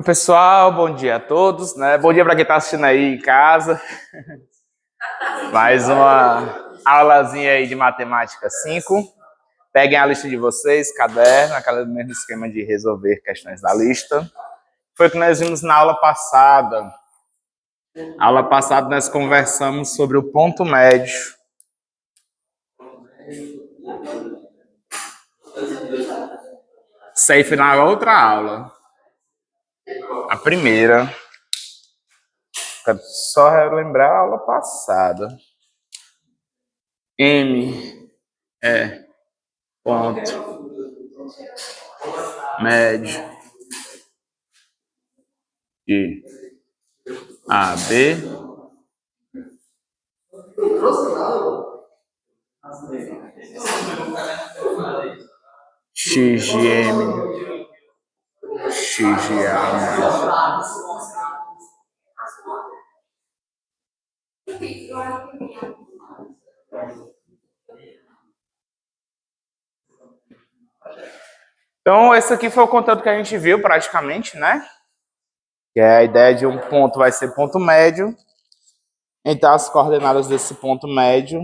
Pessoal, bom dia a todos, né? Bom dia para quem está assistindo aí em casa. Mais uma aulazinha aí de matemática 5. Peguem a lista de vocês, caderno, aquele mesmo esquema de resolver questões da lista. Foi o que nós vimos na aula passada. Na aula passada nós conversamos sobre o ponto médio. Isso aí foi na outra aula. A primeira. Quero só relembrar a aula passada. M é ponto médio de AB x de M x de A mais Então, esse aqui foi o conteúdo que a gente viu praticamente, né? Que é a ideia de um ponto vai ser ponto médio. Então, as coordenadas desse ponto médio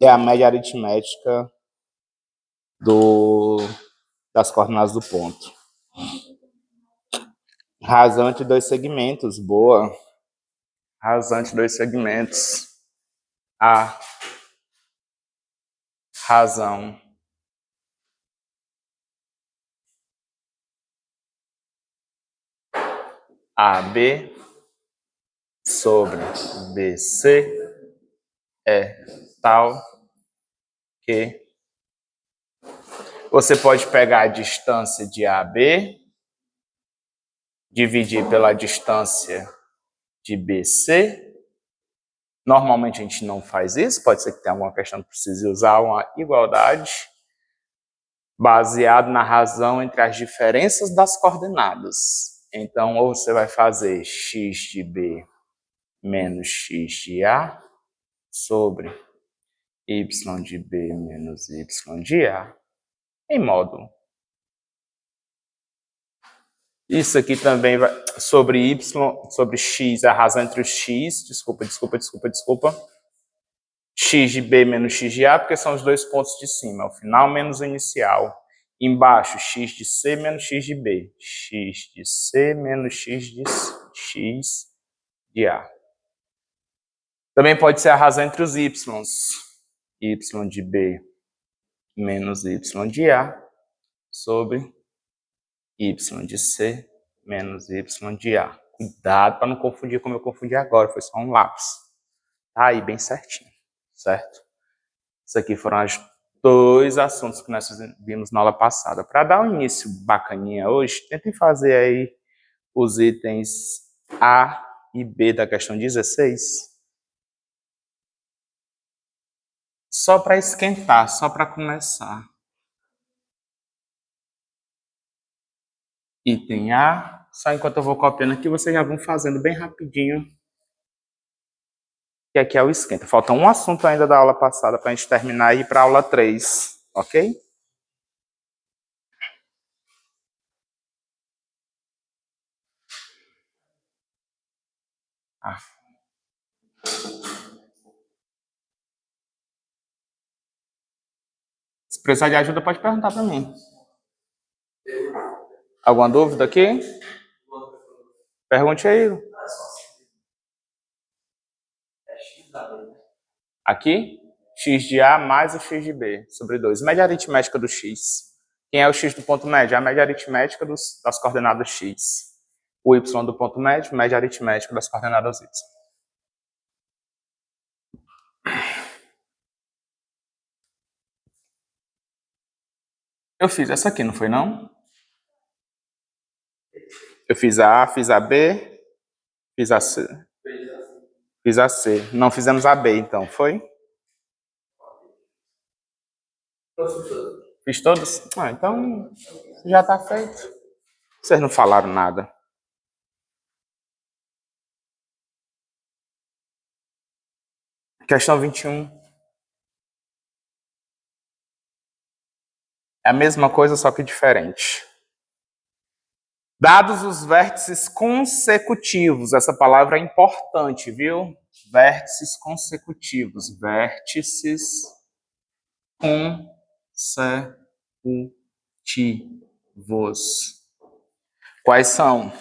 é a média aritmética das coordenadas do ponto. Rasante de dois segmentos, boa. Rasante de dois segmentos. A razão AB sobre BC é tal que você pode pegar a distância de AB, dividir pela distância de BC. Normalmente a gente não faz isso, pode ser que tenha alguma questão que precise usar uma igualdade baseado na razão entre as diferenças das coordenadas. Então, ou você vai fazer x de B menos x de A sobre y de B menos y de A em módulo. Isso aqui também vai sobre y, sobre x, a razão entre os x, desculpa. X de B menos x de A, porque são os dois pontos de cima, o final menos o inicial. Embaixo, x de C menos x de B. X de C menos x de A. Também pode ser a razão entre os y's. Y de B menos y de A sobre y de C menos y de A. Cuidado para não confundir como eu confundi agora, foi só um lápis. Tá aí bem certinho, certo? Isso aqui foram os dois assuntos que nós vimos na aula passada. Para dar um início bacaninha hoje, tentem fazer aí os itens A e B da questão 16. Só para esquentar, só para começar. Item A, só enquanto eu vou copiando aqui, vocês já vão fazendo bem rapidinho. Que aqui é o esquenta. Falta um assunto ainda da aula passada para a gente terminar e ir para a aula 3, ok? Se precisar de ajuda, pode perguntar para mim. Alguma dúvida aqui? Pergunte aí. Aqui, x de A mais o x de B sobre 2. Média aritmética do x. Quem é o x do ponto médio? A média aritmética das coordenadas x. O y do ponto médio, média aritmética das coordenadas y. Eu fiz essa aqui, não foi não? Eu fiz a A, fiz a B, fiz a C. Fiz a C. Não fizemos a B, então, foi? Fiz todas? Ah, então já está feito. Vocês não falaram nada. Questão 21. É a mesma coisa, só que diferente. Dados os vértices consecutivos, essa palavra é importante, viu? Vértices consecutivos, vértices consecutivos. Quais são?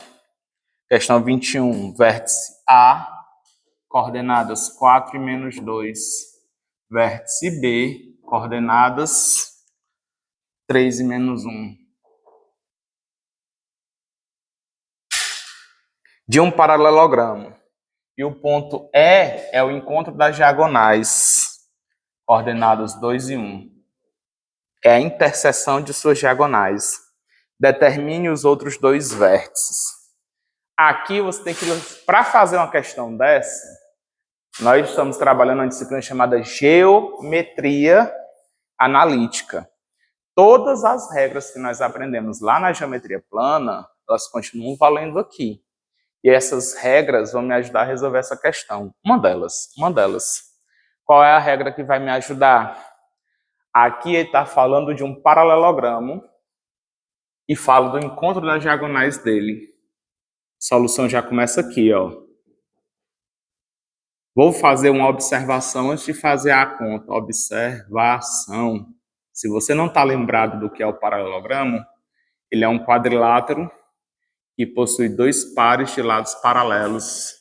Questão 21, vértice A, coordenadas 4 e menos 2. Vértice B, coordenadas 3 e menos 1. De um paralelogramo. E o ponto E é o encontro das diagonais, coordenadas 2 e 1. É a interseção de suas diagonais. Determine os outros dois vértices. Aqui você tem que, para fazer uma questão dessa, nós estamos trabalhando uma disciplina chamada geometria analítica. Todas as regras que nós aprendemos lá na geometria plana, elas continuam valendo aqui. E essas regras vão me ajudar a resolver essa questão. Uma delas. Qual é a regra que vai me ajudar? Aqui ele está falando de um paralelogramo e fala do encontro das diagonais dele. A solução já começa aqui, ó. Vou fazer uma observação antes de fazer a conta. Observação. Se você não está lembrado do que é o paralelogramo, ele é um quadrilátero que possui dois pares de lados paralelos.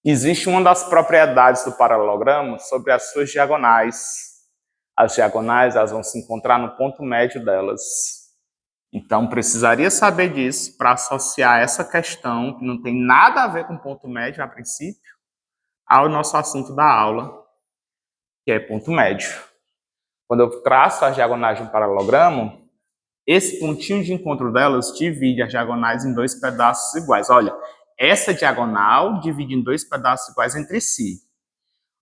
Existe uma das propriedades do paralelogramo sobre as suas diagonais. As diagonais elas vão se encontrar no ponto médio delas. Então, precisaria saber disso para associar essa questão, que não tem nada a ver com ponto médio a princípio, ao nosso assunto da aula, que é ponto médio. Quando eu traço as diagonais de um paralelogramo, esse pontinho de encontro delas divide as diagonais em dois pedaços iguais. Olha, essa diagonal divide em dois pedaços iguais entre si.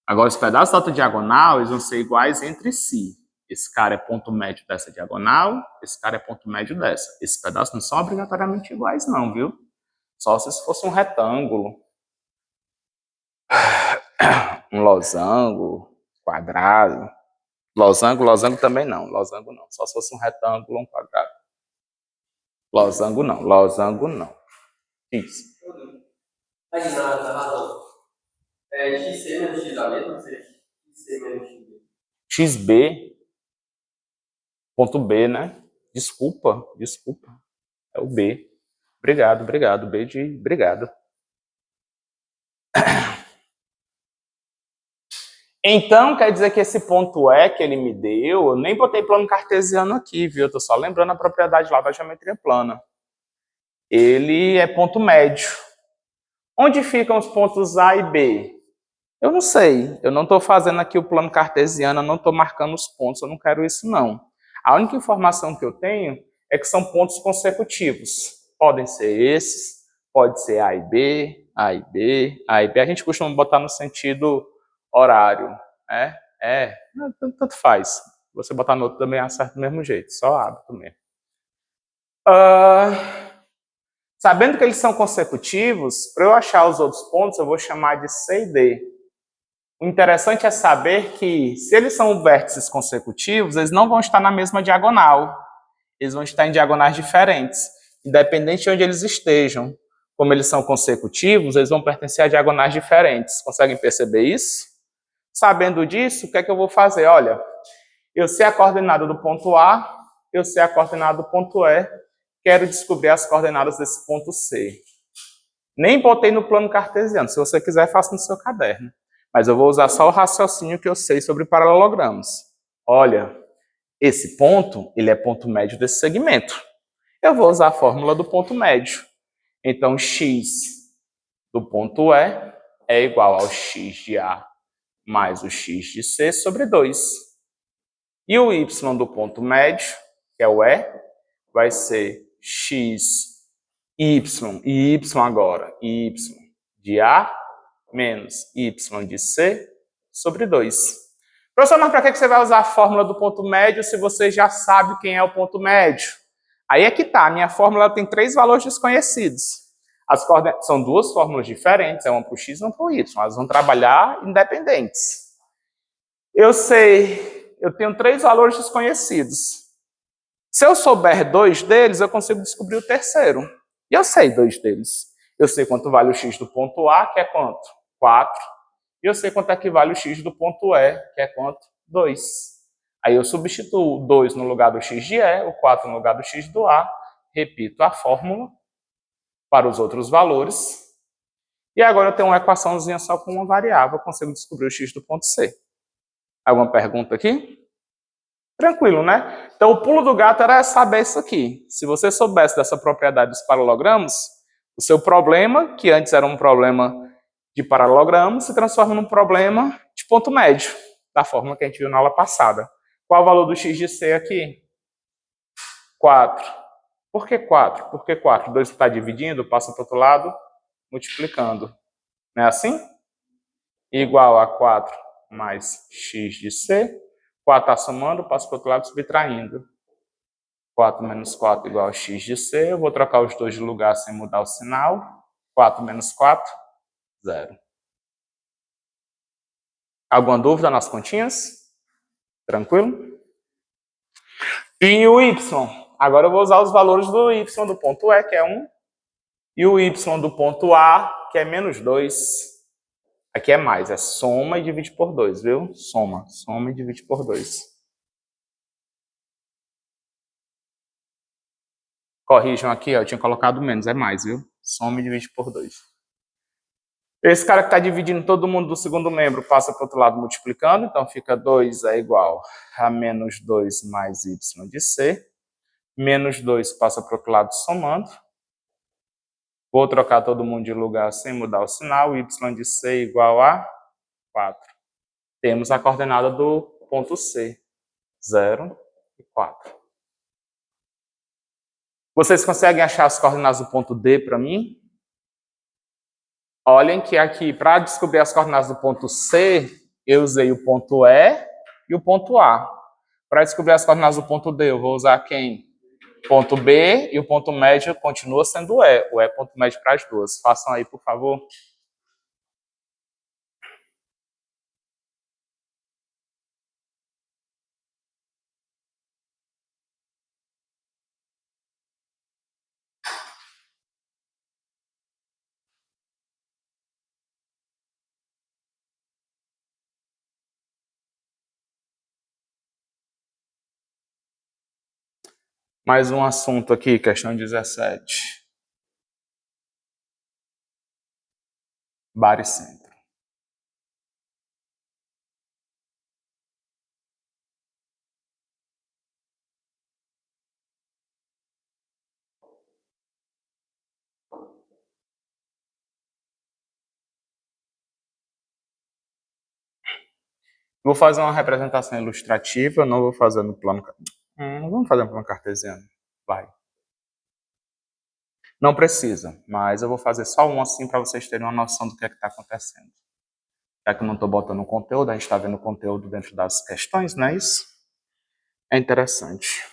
Agora, os pedaços da outra diagonal eles vão ser iguais entre si. Esse cara é ponto médio dessa diagonal, esse cara é ponto médio dessa. Esses pedaços não são obrigatoriamente iguais não, viu? Só se fosse um retângulo, um losango, quadrado. Losango também não, losango não. Só se fosse um retângulo ou um quadrado. Losango não. Isso. Aí na razão. XC menos XA mesmo? XC menos XB. XB, ponto B, né? Desculpa. É o B. Obrigado. B de obrigado. Então, quer dizer que esse ponto E que ele me deu, eu nem botei plano cartesiano aqui, viu? Eu tô só lembrando a propriedade lá da geometria plana. Ele é ponto médio. Onde ficam os pontos A e B? Eu não sei. Eu não estou fazendo aqui o plano cartesiano, eu não estou marcando os pontos, eu não quero isso, não. A única informação que eu tenho é que são pontos consecutivos. Podem ser esses, pode ser A e B, A e B, A e B. A gente costuma botar no sentido horário, né? Tanto faz. Você botar no outro também acerta do mesmo jeito, só hábito mesmo. Sabendo que eles são consecutivos, para eu achar os outros pontos, eu vou chamar de C e D. O interessante é saber que, se eles são vértices consecutivos, eles não vão estar na mesma diagonal. Eles vão estar em diagonais diferentes, independente de onde eles estejam. Como eles são consecutivos, eles vão pertencer a diagonais diferentes. Conseguem perceber isso? Sabendo disso, o que é que eu vou fazer? Olha, eu sei a coordenada do ponto A, eu sei a coordenada do ponto E, quero descobrir as coordenadas desse ponto C. Nem botei no plano cartesiano, se você quiser, faça no seu caderno. Mas eu vou usar só o raciocínio que eu sei sobre paralelogramos. Olha, esse ponto, ele é ponto médio desse segmento. Eu vou usar a fórmula do ponto médio. Então, x do ponto E é igual ao x de A mais o x de C sobre 2. E o y do ponto médio, que é o E, vai ser x, y, e y agora, y de A menos y de C sobre 2. Professor, mas para que você vai usar a fórmula do ponto médio se você já sabe quem é o ponto médio? Aí é que tá, a minha fórmula tem 3 valores desconhecidos. São 2 fórmulas diferentes, uma para o x e uma para o y. Elas vão trabalhar independentes. Eu sei eu tenho 3 valores desconhecidos. Se eu souber 2 deles, eu consigo descobrir o terceiro. E eu sei 2 deles. Eu sei quanto vale o x do ponto A, que é quanto? 4. E eu sei quanto é que vale o x do ponto E, que é quanto? 2. Aí eu substituo o 2 no lugar do x de E, o 4 no lugar do x do A, repito a fórmula para os outros valores. E agora eu tenho uma equaçãozinha só com uma variável, eu consigo descobrir o x do ponto C. Alguma pergunta aqui? Tranquilo, né? Então o pulo do gato era saber isso aqui. Se você soubesse dessa propriedade dos paralelogramos, o seu problema, que antes era um problema de paralelogramo, se transforma num problema de ponto médio, da forma que a gente viu na aula passada. Qual o valor do x de C aqui? 4. Por que 4? Por que 4? 2 está dividindo, passa para o outro lado, multiplicando. Não é assim? Igual a 4 mais x de C. 4 está somando, passa para o outro lado, subtraindo. 4 menos 4 igual a x de C. Eu vou trocar os dois de lugar sem mudar o sinal. 4 menos 4, 0. Alguma dúvida nas continhas? Tranquilo? E o y? Agora eu vou usar os valores do y do ponto E, que é 1, e o y do ponto A, que é menos 2. Aqui é mais, é soma e divide por 2, viu? Soma e divide por 2. Corrijam aqui, ó, eu tinha colocado menos, é mais, viu? Soma e divide por 2. Esse cara que está dividindo todo mundo do segundo membro passa para o outro lado multiplicando, então fica 2 é igual a menos 2 mais y de C. Menos 2 passa para o outro lado somando. Vou trocar todo mundo de lugar sem mudar o sinal. Y de C igual a 4. Temos a coordenada do ponto C. 0 e 4. Vocês conseguem achar as coordenadas do ponto D para mim? Olhem que aqui, para descobrir as coordenadas do ponto C, eu usei o ponto E e o ponto A. Para descobrir as coordenadas do ponto D, eu vou usar quem? Ponto B e o ponto médio continua sendo o E. O E é ponto médio para as duas. Façam aí, por favor. Mais um assunto aqui, questão 17. Baricentro. Vou fazer uma representação ilustrativa, não vou fazer no plano... vamos fazer no plano cartesiano. Vai. Não precisa, mas eu vou fazer só um assim para vocês terem uma noção do que é que está acontecendo. Já que eu não estou botando o conteúdo, a gente está vendo o conteúdo dentro das questões, não é isso? É interessante.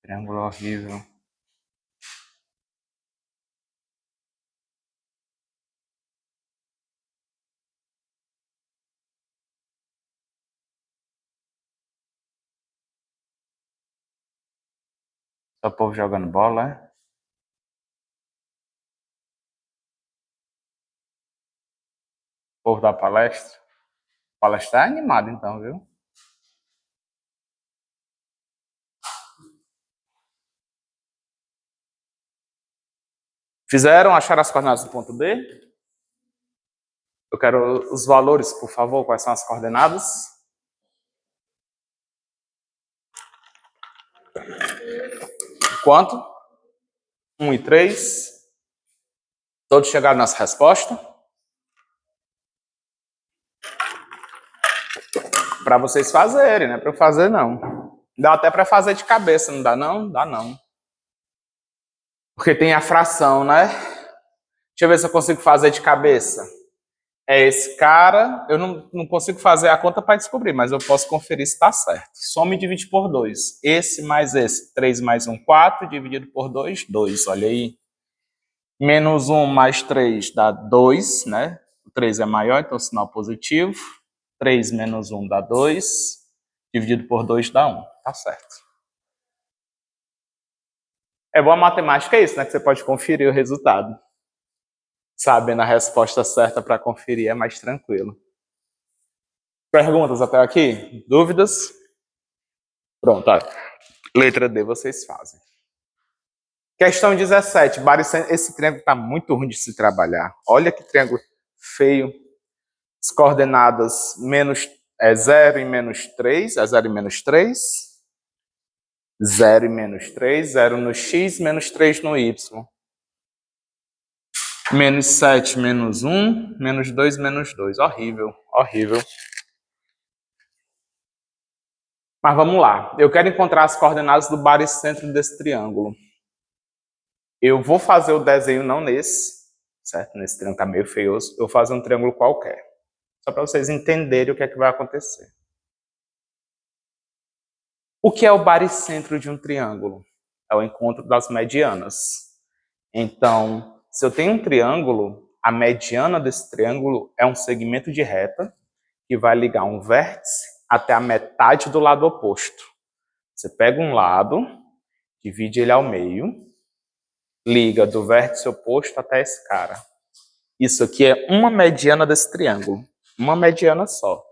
Triângulo horrível. Só o povo jogando bola, é? O povo da palestra. A palestra é animada então, viu? Fizeram? Acharam as coordenadas do ponto B? Eu quero os valores, por favor. Quais são as coordenadas? Quanto? 1 e 3. Todos chegaram nessa resposta? Para vocês fazerem, não é para eu fazer, não. Dá até para fazer de cabeça, não dá não? Dá não. Porque tem a fração, né? Deixa eu ver se eu consigo fazer de cabeça. É esse cara, eu não consigo fazer a conta para descobrir, mas eu posso conferir se está certo. Soma e divide por 2. Esse mais esse, 3 mais 1, 4, dividido por 2, 2, olha aí. Menos 1 mais 3 dá 2, né? O 3 é maior, então sinal positivo. 3 menos 1 dá 2, dividido por 2 dá 1, tá certo. É boa matemática isso, né? Que você pode conferir o resultado. Sabendo a resposta certa para conferir é mais tranquilo. Perguntas até aqui? Dúvidas? Pronto, olha. Letra D vocês fazem. Questão 17. Esse triângulo está muito ruim de se trabalhar. Olha que triângulo feio. As coordenadas 0 e menos 3. É 0 e menos 3. 0 e menos 3. 0 no x, menos 3 no y. Menos 7, menos 1. Menos 2, menos 2. Horrível, horrível. Mas vamos lá. Eu quero encontrar as coordenadas do baricentro desse triângulo. Eu vou fazer o desenho não nesse, certo? Nesse triângulo tá meio feioso. Eu vou fazer um triângulo qualquer. Só para vocês entenderem o que é que vai acontecer. O que é o baricentro de um triângulo? É o encontro das medianas. Então, se eu tenho um triângulo, a mediana desse triângulo é um segmento de reta que vai ligar um vértice até a metade do lado oposto. Você pega um lado, divide ele ao meio, liga do vértice oposto até esse cara. Isso aqui é uma mediana desse triângulo. Uma mediana só.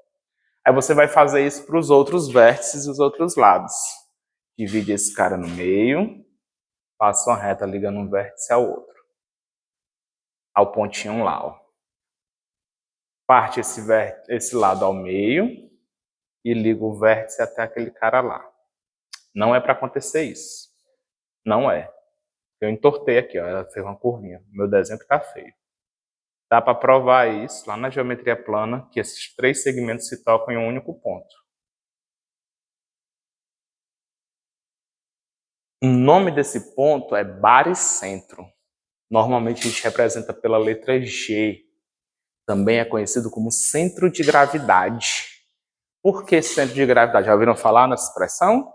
Aí você vai fazer isso para os outros vértices e os outros lados. Divide esse cara no meio, passa uma reta ligando um vértice ao outro. Ao pontinho lá, ó. Parte esse lado ao meio e liga o vértice até aquele cara lá. Não é para acontecer isso. Não é. Eu entortei aqui, ó. Ela fez uma curvinha. Meu desenho que tá feio. Dá para provar isso lá na geometria plana, que esses 3 segmentos se tocam em um único ponto. O nome desse ponto é baricentro. Normalmente a gente representa pela letra G. Também é conhecido como centro de gravidade. Por que centro de gravidade? Já ouviram falar nessa expressão?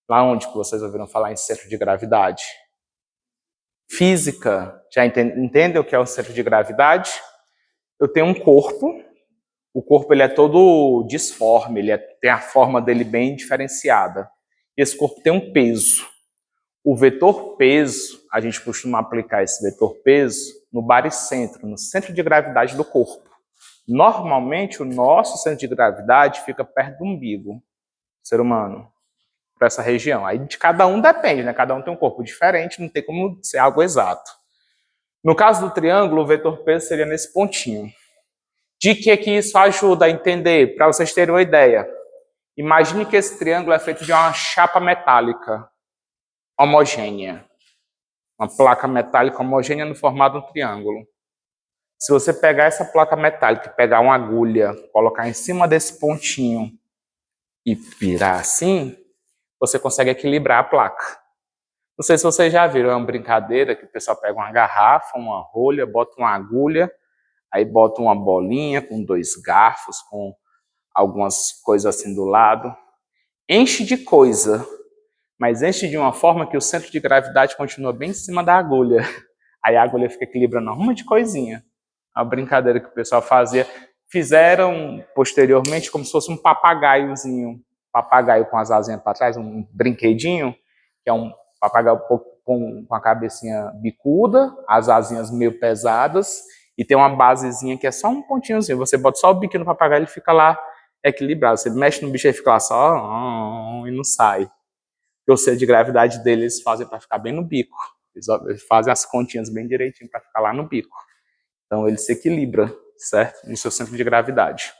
Lá onde que vocês ouviram falar em centro de gravidade? Física. Já entendem o que é o centro de gravidade? Eu tenho um corpo. O corpo ele é todo disforme, tem a forma dele bem diferenciada. E esse corpo tem um peso. O vetor peso, a gente costuma aplicar esse vetor peso no baricentro, no centro de gravidade do corpo. Normalmente, o nosso centro de gravidade fica perto do umbigo, ser humano, para essa região. Aí de cada um depende, né? Cada um tem um corpo diferente, não tem como ser algo exato. No caso do triângulo, o vetor peso seria nesse pontinho. De que isso ajuda a entender? Para vocês terem uma ideia. Imagine que esse triângulo é feito de uma chapa metálica homogênea. Uma placa metálica homogênea no formato de um triângulo. Se você pegar essa placa metálica e pegar uma agulha, colocar em cima desse pontinho e virar assim, você consegue equilibrar a placa. Não sei se vocês já viram, é uma brincadeira que o pessoal pega uma garrafa, uma rolha, bota uma agulha, aí bota uma bolinha com 2 garfos, com algumas coisas assim do lado. Enche de coisa, mas enche de uma forma que o centro de gravidade continua bem em cima da agulha. Aí a agulha fica equilibrando uma de coisinha. A brincadeira que o pessoal fazia. Fizeram posteriormente como se fosse um papagaiozinho. Papagaio com as asinhas para trás, um brinquedinho, que é um papagaio com a cabecinha bicuda, as asinhas meio pesadas, e tem uma basezinha que é só um pontinhozinho. Você bota só o biquinho no papagaio, ele fica lá equilibrado. Você mexe no bicho, ele fica lá só e não sai. O centro de gravidade dele eles fazem para ficar bem no bico. Eles fazem as continhas bem direitinho para ficar lá no bico. Então, ele se equilibra, certo? No seu centro de gravidade.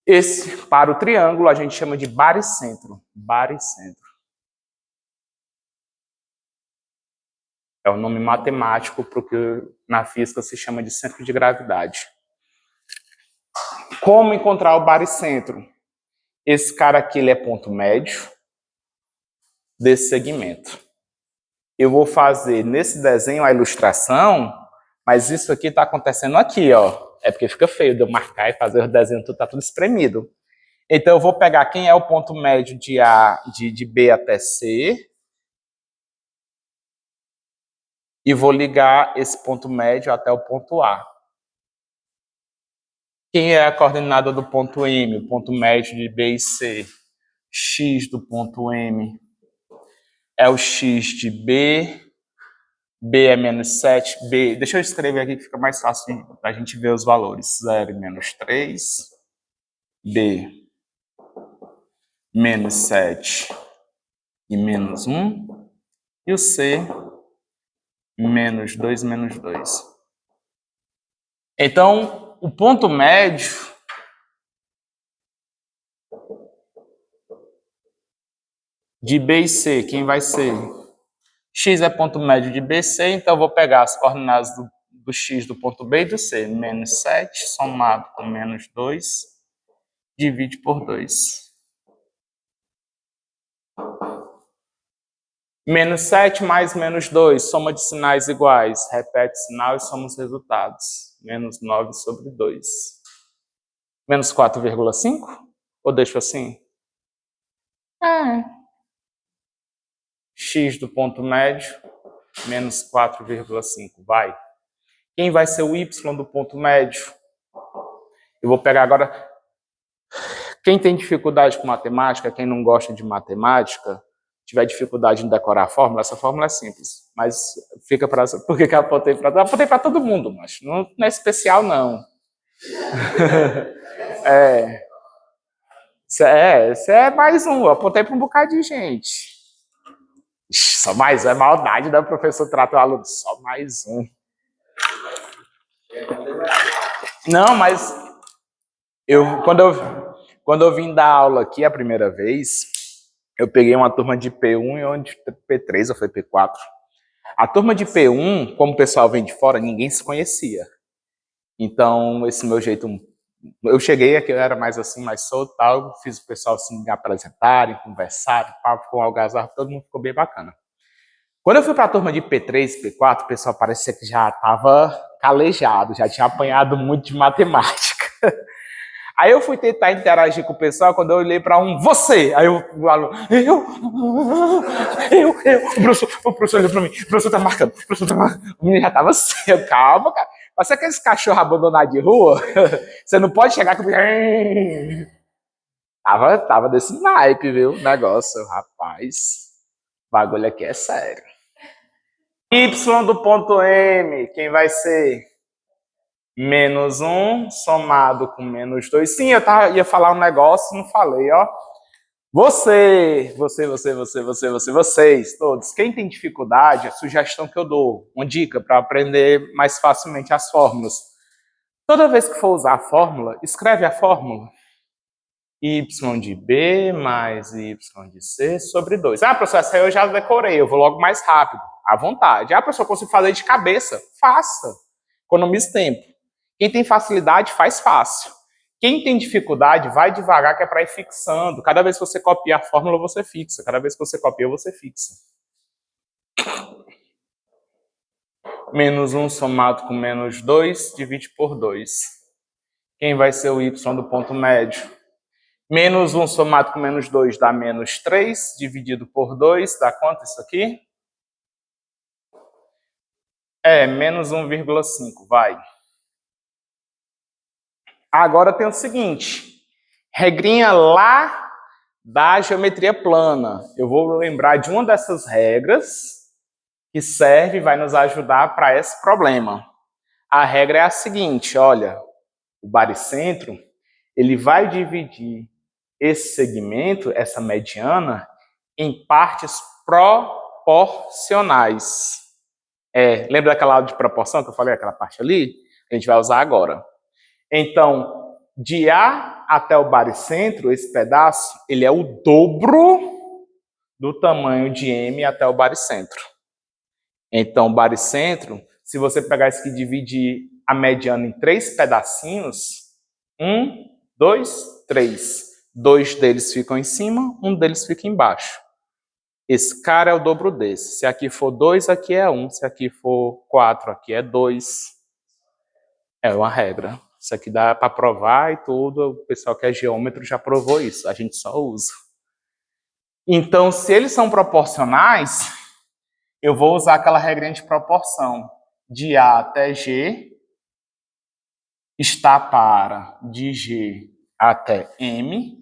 Esse, para o triângulo, a gente chama de baricentro. Baricentro. É o nome matemático para o que na física se chama de centro de gravidade. Como encontrar o baricentro? Esse cara aqui ele é ponto médio desse segmento. Eu vou fazer nesse desenho a ilustração, mas isso aqui está acontecendo aqui, ó. É porque fica feio de eu marcar e fazer o desenho, tudo tá tudo espremido. Então eu vou pegar quem é o ponto médio de B até C e vou ligar esse ponto médio até o ponto A. Quem é a coordenada do ponto M? O ponto médio de B e C. X do ponto M é o X de B. B é menos 7. B, deixa eu escrever aqui que fica mais fácil para a gente ver os valores. 0 e menos 3. B, menos 7 e menos 1. E o C, menos 2 menos 2. Então, o ponto médio de B e C, quem vai ser? X é ponto médio de B e C, então eu vou pegar as coordenadas do X do ponto B e do C. Menos 7 somado com menos 2, divide por 2. Menos 7 mais menos 2, soma de sinais iguais. Repete sinal e soma os resultados. Menos 9 sobre 2. Menos 4,5? Ou deixo assim? X do ponto médio, menos 4,5. Vai. Quem vai ser o Y do ponto médio? Eu vou pegar agora... Quem tem dificuldade com matemática, quem não gosta de matemática, tiver dificuldade em decorar a fórmula, essa fórmula é simples, mas fica para... Por que eu apontei para... Eu apontei para todo mundo, mas não é especial, não. Esse é mais um, eu apontei para um bocado de gente. Só mais um, é maldade, né? O professor trata o aluno, só mais um. Não, mas quando eu vim dar aula aqui a primeira vez, eu peguei uma turma de P1 e uma de P3, ou foi P4. A turma de P1, como o pessoal vem de fora, ninguém se conhecia. Então, esse meu jeito... Eu cheguei aqui, eu era mais assim, mais solto, tal, fiz o pessoal se assim, apresentarem, conversarem, papo com algazarra, todo mundo ficou bem bacana. Quando eu fui para a turma de P3, P4, o pessoal parecia que já estava calejado, já tinha apanhado muito de matemática. Aí eu fui tentar interagir com o pessoal, quando eu olhei para um, você! Aí eu falo, o professor olhou para mim, o professor tá marcando, o professor tá marcando. O menino já tava assim, calma, cara. Mas aqueles cachorros abandonados de rua, você não pode chegar com... Tava desse naipe, viu, o negócio, rapaz. O bagulho aqui é sério. Y do ponto M, quem vai ser? Menos 1 somado com menos 2. Sim, eu ia falar um negócio, não falei, ó. Vocês, todos. Quem tem dificuldade, a sugestão que eu dou, uma dica para aprender mais facilmente as fórmulas. Toda vez que for usar a fórmula, escreve a fórmula. Y de B mais Y de C sobre 2. Ah, professor, essa aí eu já decorei, eu vou logo mais rápido. À vontade. Ah, professor, eu consigo fazer de cabeça? Faça. Economize tempo. Quem tem facilidade, faz fácil. Quem tem dificuldade, vai devagar, que é para ir fixando. Cada vez que você copia a fórmula, você fixa. Cada vez que você copia, você fixa. Menos 1 somado com menos 2, divide por 2. Quem vai ser o Y do ponto médio? Menos 1 somado com menos 2 dá menos 3, dividido por 2, dá quanto isso aqui? É, menos 1,5, vai. Agora tem o seguinte, regrinha lá da geometria plana. Eu vou lembrar de uma dessas regras que serve e vai nos ajudar para esse problema. A regra é a seguinte, olha, o baricentro, ele vai dividir esse segmento, essa mediana, em partes proporcionais. Lembra daquela aula de proporção que eu falei, aquela parte ali? A gente vai usar agora. Então, de A até o baricentro, esse pedaço, ele é o dobro do tamanho de M até o baricentro. Então, o baricentro, se você pegar isso aqui e dividir a mediana em 3 pedacinhos, 1, 2, 3. 2 deles ficam em cima, 1 deles fica embaixo. Esse cara é o dobro desse. Se aqui for 2, aqui é 1. Se aqui for 4, aqui é 2. É uma regra. Isso aqui dá para provar e tudo. O pessoal que é geômetro já provou isso. A gente só usa. Então, se eles são proporcionais, eu vou usar aquela regrinha de proporção. De A até G está para de G até M.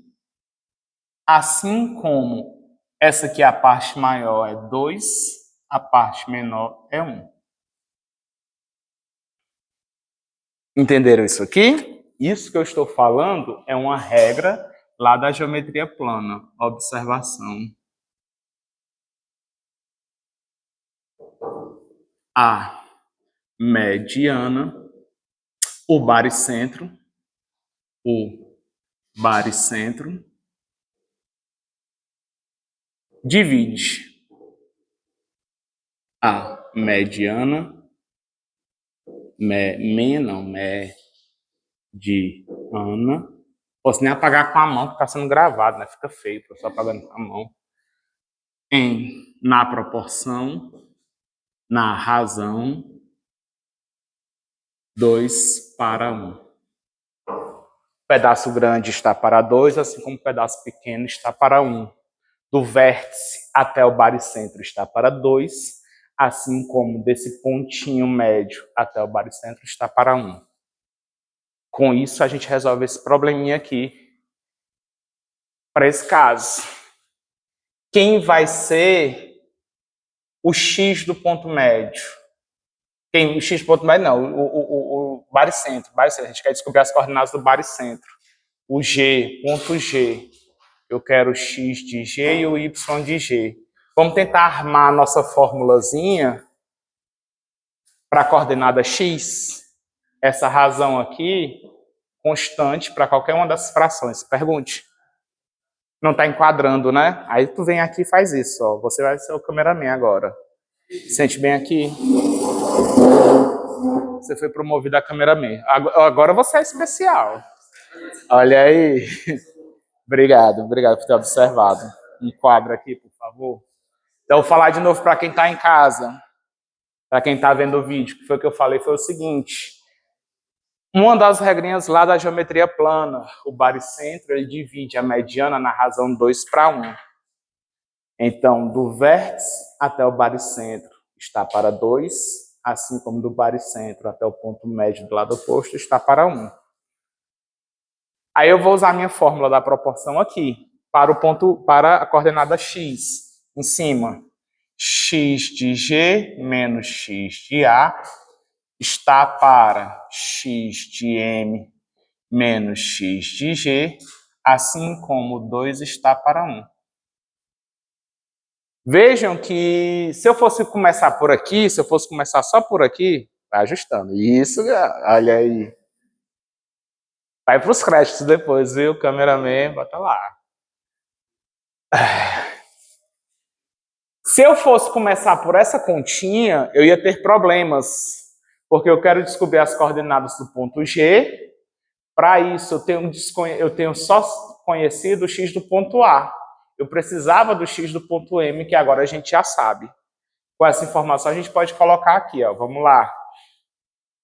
Assim como essa aqui, a parte maior, é 2, a parte menor é 1. Entenderam isso aqui? Isso que eu estou falando é uma regra lá da geometria plana. Observação. A mediana, o baricentro, divide a mediana, mediana, posso nem apagar com a mão, que está sendo gravado, né? Fica feio, eu só apagando com a mão. Na proporção, na razão, 2 para 1. O pedaço grande está para 2, assim como o pedaço pequeno está para 1. Do vértice até o baricentro está para 2, assim como desse pontinho médio até o baricentro está para 1. Com isso, a gente resolve esse probleminha aqui. Para esse caso, quem vai ser o x do ponto médio? O x do ponto médio não, o baricentro. A gente quer descobrir as coordenadas do baricentro. O g, ponto G. Eu quero o x de G e o y de G. Vamos tentar armar a nossa formulazinha para a coordenada x. Essa razão aqui, constante para qualquer uma das frações. Pergunte. Não está enquadrando, né? Aí tu vem aqui e faz isso, ó. Você vai ser o cameraman agora. Sente bem aqui. Você foi promovido a cameraman. Agora você é especial. Olha aí. Obrigado por ter observado. Enquadra aqui, por favor. Então, vou falar de novo para quem está em casa. Para quem está vendo o vídeo. O que foi que eu falei foi o seguinte. Uma das regrinhas lá da geometria plana, o baricentro, ele divide a mediana na razão 2 para 1. Então, do vértice até o baricentro está para 2, assim como do baricentro até o ponto médio do lado oposto está para 1. Aí eu vou usar a minha fórmula da proporção aqui, para a coordenada x. Em cima, x de g menos x de a está para x de m menos x de g, assim como 2 está para 1. Vejam que se eu fosse começar por aqui, se eu fosse começar só por aqui, vai ajustando. Isso, olha aí. Vai para os créditos depois, viu? Cameraman, bota lá. Se eu fosse começar por essa continha, eu ia ter problemas, porque eu quero descobrir as coordenadas do ponto G. Para isso, eu tenho só conhecido o x do ponto A. Eu precisava do x do ponto M, que agora a gente já sabe. Com essa informação, a gente pode colocar aqui, ó. Vamos lá.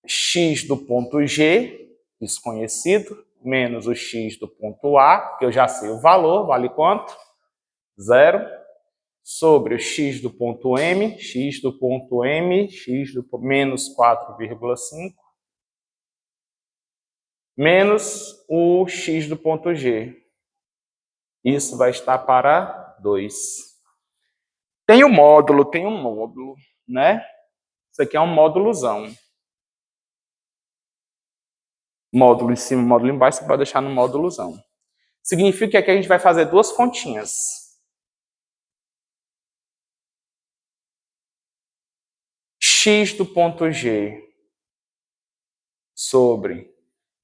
X do ponto G, desconhecido, menos o x do ponto A, que eu já sei o valor, vale quanto? 0. Sobre o x do ponto M, x do menos 4,5, menos o x do ponto G. Isso vai estar para 2. Tem um módulo, né? Isso aqui é um módulozão. Módulo em cima, módulo embaixo, você pode deixar no módulozão. Significa que aqui a gente vai fazer duas continhas. x do ponto G sobre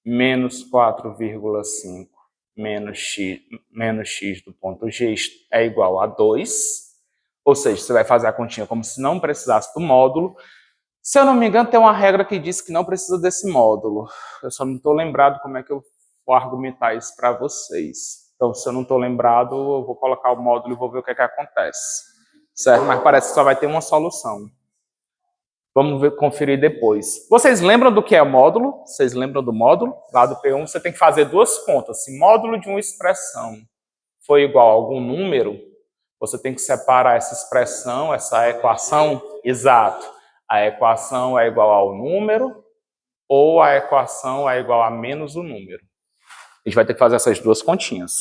menos 4,5 menos x do ponto G é igual a 2. Ou seja, você vai fazer a continha como se não precisasse do módulo. Se eu não me engano, tem uma regra que diz que não precisa desse módulo. Eu só não estou lembrado como é que eu vou argumentar isso para vocês. Então, se eu não estou lembrado, eu vou colocar o módulo e vou ver o que é que acontece. Certo? Mas parece que só vai ter uma solução. Vamos ver, conferir depois. Vocês lembram do que é o módulo? Vocês lembram do módulo? Lá do P1, você tem que fazer duas contas. Se módulo de uma expressão for igual a algum número, você tem que separar essa expressão, essa equação, exato. A equação é igual ao número ou a equação é igual a menos o número. A gente vai ter que fazer essas duas continhas.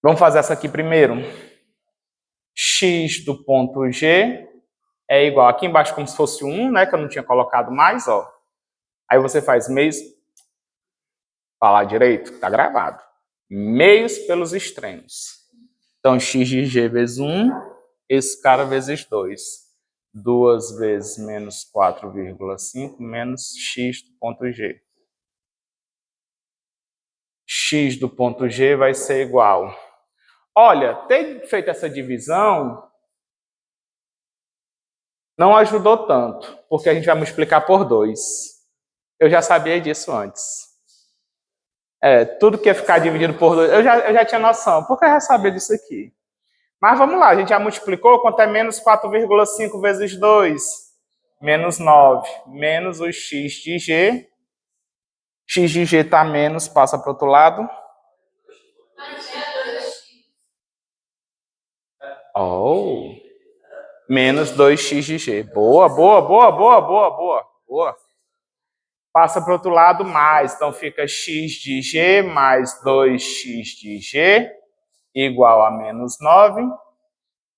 Vamos fazer essa aqui primeiro. X do ponto G é igual, aqui embaixo como se fosse 1, né, que eu não tinha colocado mais, ó. Aí você faz meios, falar direito, tá gravado. Meios pelos extremos. Então, x de g vezes 1, esse cara vezes 2. 2 vezes menos 4,5 menos x do ponto G. X do ponto G vai ser igual. Olha, ter feito essa divisão não ajudou tanto, porque a gente vai multiplicar por 2. Eu já sabia disso antes. Tudo que ia ficar dividido por 2, eu já tinha noção, porque eu já sabia disso aqui. Mas vamos lá, a gente já multiplicou, quanto é menos 4,5 vezes 2? Menos 9, menos o x de g. X de g está menos, passa para o outro lado. Oh, menos 2x de g. Boa, boa, boa, boa, boa, boa, boa. Passa para o outro lado, mais. Então, fica x de g mais 2x de g igual a menos 9.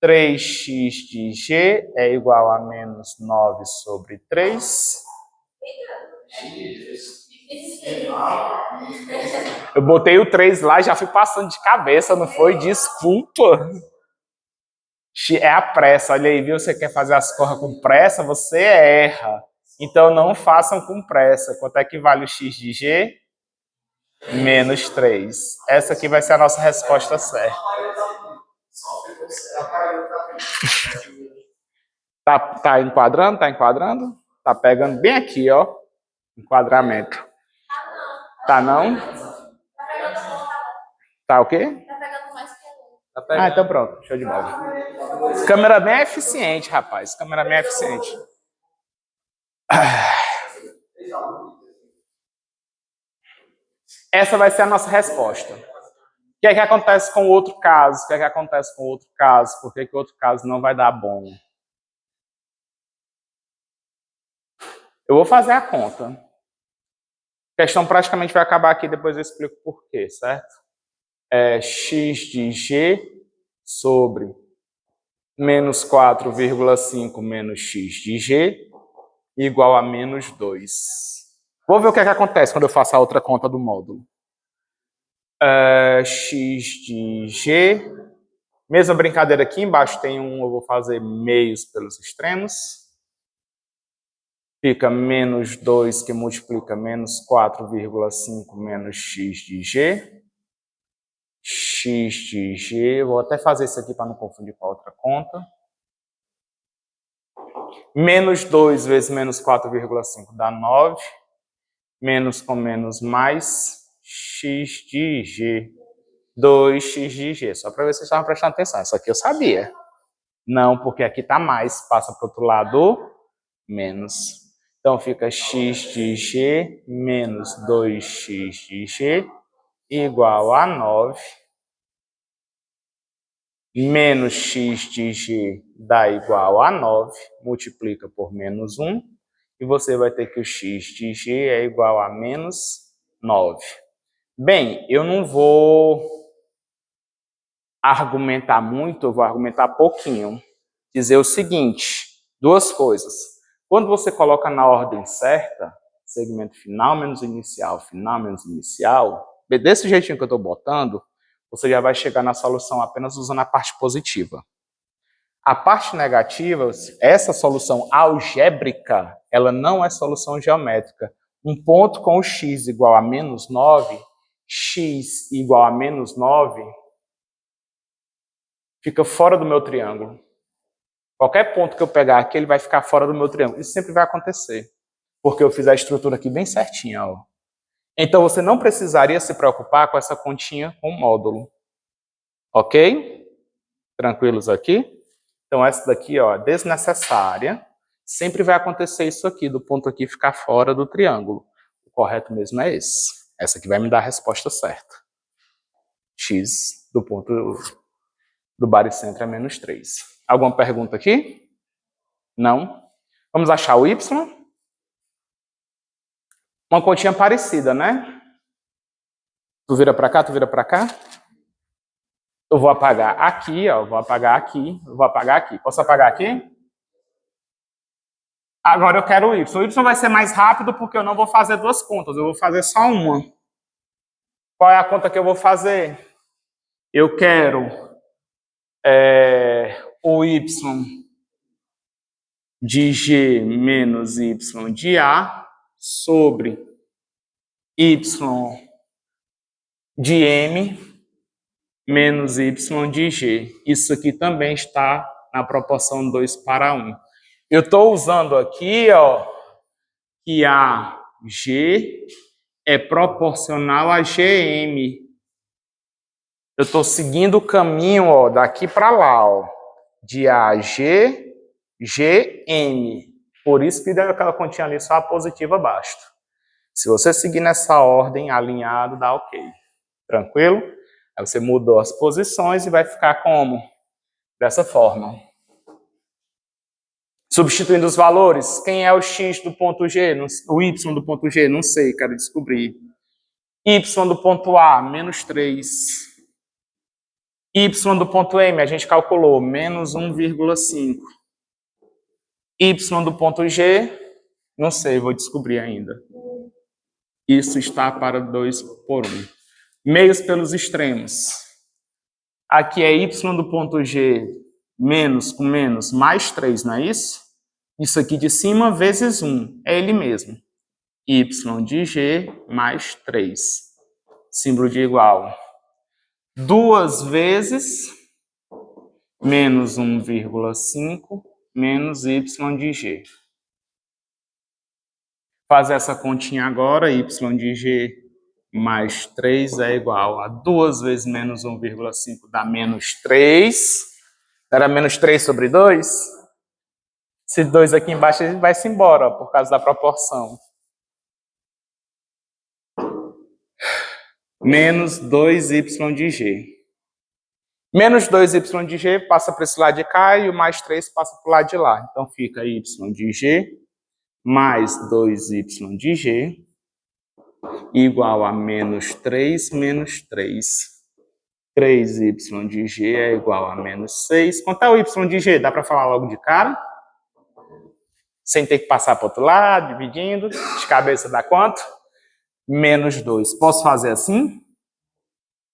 3x de g é igual a menos 9 sobre 3. Eu botei o 3 lá e já fui passando de cabeça, não foi? Desculpa. É a pressa, olha aí, viu? Você quer fazer as coisas com pressa, você erra. Então, não façam com pressa. Quanto é que vale o x de g? Menos 3. Essa aqui vai ser a nossa resposta certa. Tá enquadrando? Tá enquadrando? Tá pegando bem aqui, ó. Enquadramento. Tá não? Tá o quê? Então pronto. Show de bola. Cameraman é eficiente, rapaz. Cameraman é eficiente. Essa vai ser a nossa resposta. O que é que acontece com o outro caso? O que é que acontece com o outro caso? Por que que o outro caso não vai dar bom? Eu vou fazer a conta. A questão praticamente vai acabar aqui, depois eu explico por quê, certo? X de g sobre menos 4,5 menos x de g igual a menos 2. Vou ver o que é que acontece quando eu faço a outra conta do módulo. X de g, mesma brincadeira aqui, embaixo tem um, eu vou fazer meios pelos extremos. Fica menos 2 que multiplica menos 4,5 menos x de g. X de g, vou até fazer isso aqui para não confundir com a outra conta. Menos 2 vezes menos 4,5 dá 9. Menos com menos mais, x de g. 2x de g. Só para ver se vocês estavam prestando atenção. Isso aqui eu sabia. Não, porque aqui está mais. Passa para o outro lado, menos. Então, fica x de g menos 2x de g igual a 9. Menos x de g dá igual a 9. Multiplica por menos 1. E você vai ter que o x de g é igual a menos 9. Bem, eu não vou argumentar muito, eu vou argumentar pouquinho. Dizer o seguinte, duas coisas. Quando você coloca na ordem certa, segmento final menos inicial, desse jeitinho que eu estou botando, você já vai chegar na solução apenas usando a parte positiva. A parte negativa, essa solução algébrica, ela não é solução geométrica. Um ponto com o x igual a menos 9, x igual a menos 9, fica fora do meu triângulo. Qualquer ponto que eu pegar aqui, ele vai ficar fora do meu triângulo. Isso sempre vai acontecer, porque eu fiz a estrutura aqui bem certinha, ó. Então, você não precisaria se preocupar com essa continha com módulo. Ok? Tranquilos aqui? Então, essa daqui, ó, desnecessária. Sempre vai acontecer isso aqui, do ponto aqui ficar fora do triângulo. O correto mesmo é esse. Essa aqui vai me dar a resposta certa. X do ponto do baricentro é menos 3. Alguma pergunta aqui? Não? Vamos achar o y? Uma continha parecida, né? Tu vira para cá, tu vira para cá. Eu vou apagar aqui, ó. Vou apagar aqui, eu vou apagar aqui. Posso apagar aqui? Agora eu quero o y. O y vai ser mais rápido porque eu não vou fazer duas contas, eu vou fazer só uma. Qual é a conta que eu vou fazer? Eu quero o y de g menos y de a sobre y de m menos y de g. Isso aqui também está na proporção 2 para 1. Eu estou usando aqui, ó, que a g é proporcional a gm. Eu estou seguindo o caminho, ó, daqui para lá, ó, de AG, GM. Por isso que deu aquela continha ali, só a positiva basta. Se você seguir nessa ordem, alinhado, dá ok. Tranquilo? Aí você mudou as posições e vai ficar como? Dessa forma. Substituindo os valores, quem é o x do ponto G? O y do ponto G? Não sei, quero descobrir. Y do ponto A, menos 3. Y do ponto M, a gente calculou, menos 1,5. Y do ponto G, não sei, vou descobrir ainda. Isso está para 2 por 1. Meios pelos extremos. Aqui é Y do ponto G, menos com menos, mais 3, não é isso? Isso aqui de cima, vezes 1, é ele mesmo. Y de G, mais 3. Símbolo de igual. 2 vezes menos 1,5 menos y de g. Fazer essa continha agora, y de g mais 3 é igual a 2 vezes menos 1,5 dá menos 3. Era menos 3 sobre 2? Esse 2 aqui embaixo ele vai se embora, ó, por causa da proporção. Menos 2y de g. Menos 2y de g passa para esse lado de cá e o mais 3 passa para o lado de lá. Então fica y de g mais 2y de g igual a menos 3 menos 3. 3y de g é igual a menos 6. Quanto é o y de g? Dá para falar logo de cara? Sem ter que passar para o outro lado, dividindo. De cabeça dá quanto? Menos 2. Posso fazer assim?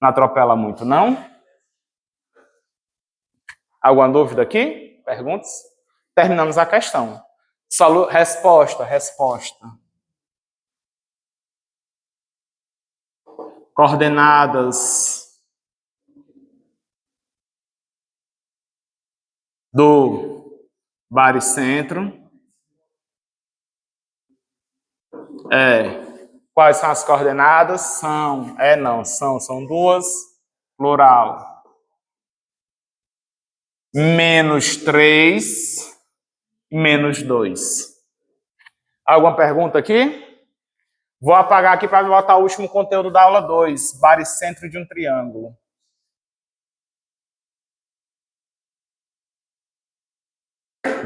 Não atropela muito, não? Alguma dúvida aqui? Perguntas? Terminamos a questão. Resposta. Coordenadas do baricentro. Quais são as coordenadas? São duas, plural. Menos 3 e menos 2. Alguma pergunta aqui? Vou apagar aqui para botar o último conteúdo da aula 2, baricentro de um triângulo.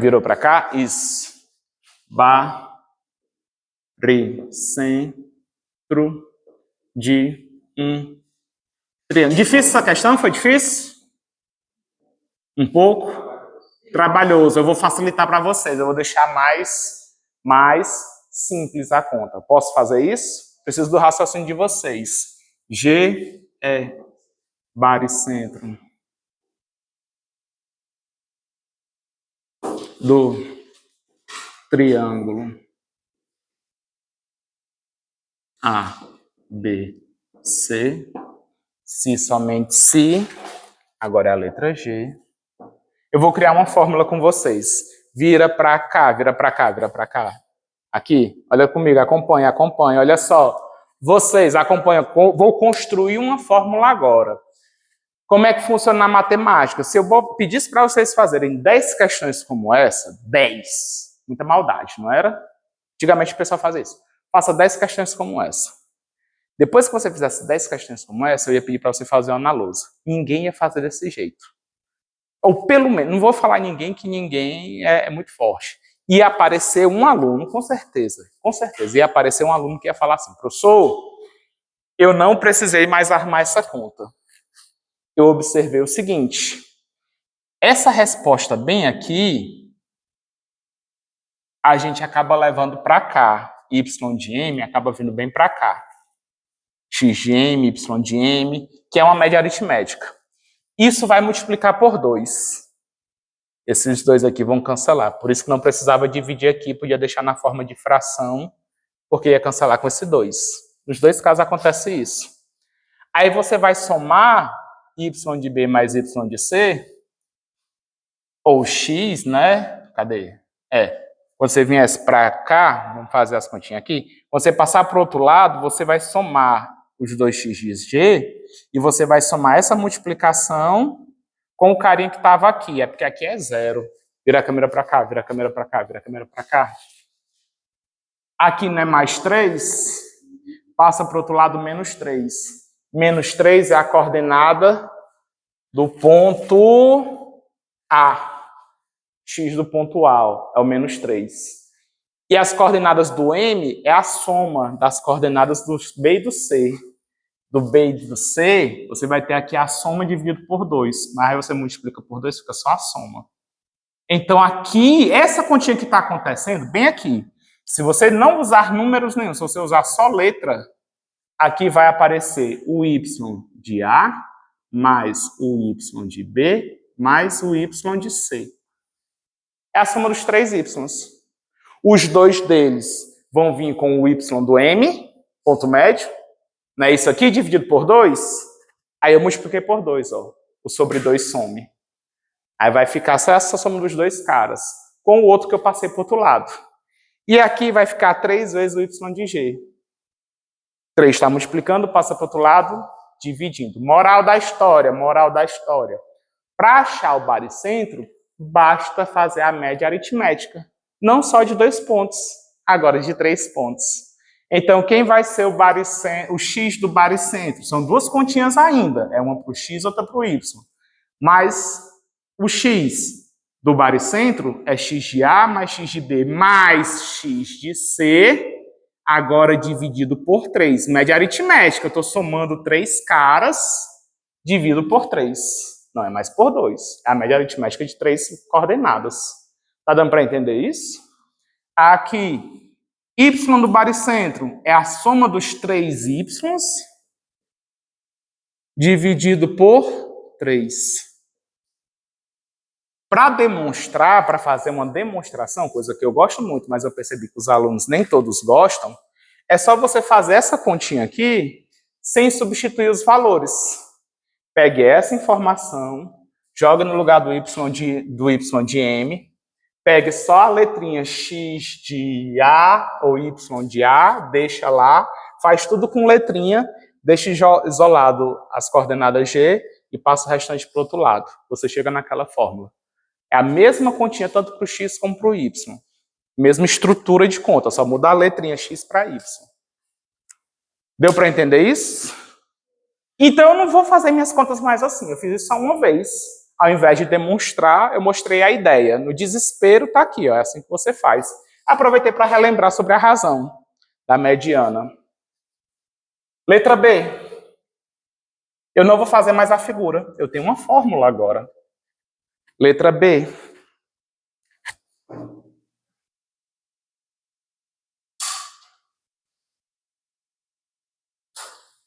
Virou para cá? Isso. Baricentro de um triângulo. Difícil essa questão? Foi difícil? Um pouco? Trabalhoso. Eu vou facilitar para vocês. Eu vou deixar mais simples a conta. Posso fazer isso? Preciso do raciocínio de vocês. G é baricentro do triângulo A, B, C, se somente se, agora é a letra G. Eu vou criar uma fórmula com vocês. Vira para cá, vira para cá, vira para cá. Aqui, olha comigo, acompanha, acompanha. Olha só, vocês acompanham. Vou construir uma fórmula agora. Como é que funciona na matemática? Se eu pedisse para vocês fazerem 10 questões como essa, 10, muita maldade, não era? Antigamente o pessoal fazia isso. Faça 10 questões como essa. Depois que você fizesse 10 questões como essa, eu ia pedir para você fazer uma na lousa. Ninguém ia fazer desse jeito. Ou pelo menos, não vou falar ninguém que ninguém é muito forte. Ia aparecer um aluno, com certeza, ia aparecer um aluno que ia falar assim, professor, eu não precisei mais armar essa conta. Eu observei o seguinte, essa resposta bem aqui, a gente acaba levando para cá. Y de M acaba vindo bem para cá. X de M, Y de M, que é uma média aritmética. Isso vai multiplicar por 2. Esses dois aqui vão cancelar. Por isso que não precisava dividir aqui, podia deixar na forma de fração, porque ia cancelar com esse 2. Nos dois casos acontece isso. Aí você vai somar y de B mais y de C, ou x, né? Cadê? Quando você viesse para cá, vamos fazer as continhas aqui, quando você passar para o outro lado, você vai somar os 2x de G, e você vai somar essa multiplicação com o carinha que estava aqui, porque aqui é 0. Vira a câmera para cá, vira a câmera para cá, vira a câmera para cá. Aqui não é mais 3, passa para o outro lado menos 3. Menos 3 é a coordenada do ponto A. X do ponto A é o menos 3. E as coordenadas do M é a soma das coordenadas do B e do C. Do B e do C, você vai ter aqui a soma dividido por 2. Mas aí você multiplica por 2, fica só a soma. Então aqui, essa continha que está acontecendo, bem aqui, se você não usar números nenhum, se você usar só letra, aqui vai aparecer o Y de A mais o Y de B mais o Y de C. É a soma dos 3 Ys. Os dois deles vão vir com o Y do M, ponto médio, não é isso aqui, dividido por 2? Aí eu multipliquei por 2, ó. O sobre 2 some. Aí vai ficar só essa soma dos dois caras, com o outro que eu passei para o outro lado. E aqui vai ficar 3 vezes o Y de G. 3 está multiplicando, passa para o outro lado, dividindo. Moral da história, moral da história. Para achar o baricentro, basta fazer a média aritmética. Não só de 2 pontos, agora de 3 pontos. Então, quem vai ser o X do baricentro? São duas continhas ainda. É uma para o X, outra para o Y. Mas o X do baricentro é X de A mais X de B mais X de C, agora dividido por 3. Média aritmética. Eu estou somando 3 caras, divido por 3. Não é mais por 2. É a média aritmética de 3 coordenadas. Tá dando para entender isso? Aqui, y do baricentro é a soma dos 3 y dividido por 3. Para demonstrar, para fazer uma demonstração, coisa que eu gosto muito, mas eu percebi que os alunos nem todos gostam, é só você fazer essa continha aqui sem substituir os valores. Pegue essa informação, joga no lugar do y de m, pegue só a letrinha x de A ou y de A, deixa lá, faz tudo com letrinha, deixa isolado as coordenadas G e passa o restante para o outro lado. Você chega naquela fórmula. É a mesma continha tanto para o x como para o y. Mesma estrutura de conta, só muda a letrinha x para y. Deu para entender isso? Então eu não vou fazer minhas contas mais assim. Eu fiz isso só uma vez. Ao invés de demonstrar, eu mostrei a ideia. No desespero está aqui, ó, é assim que você faz. Aproveitei para relembrar sobre a razão da mediana. Letra B. Eu não vou fazer mais a figura. Eu tenho uma fórmula agora. Letra B.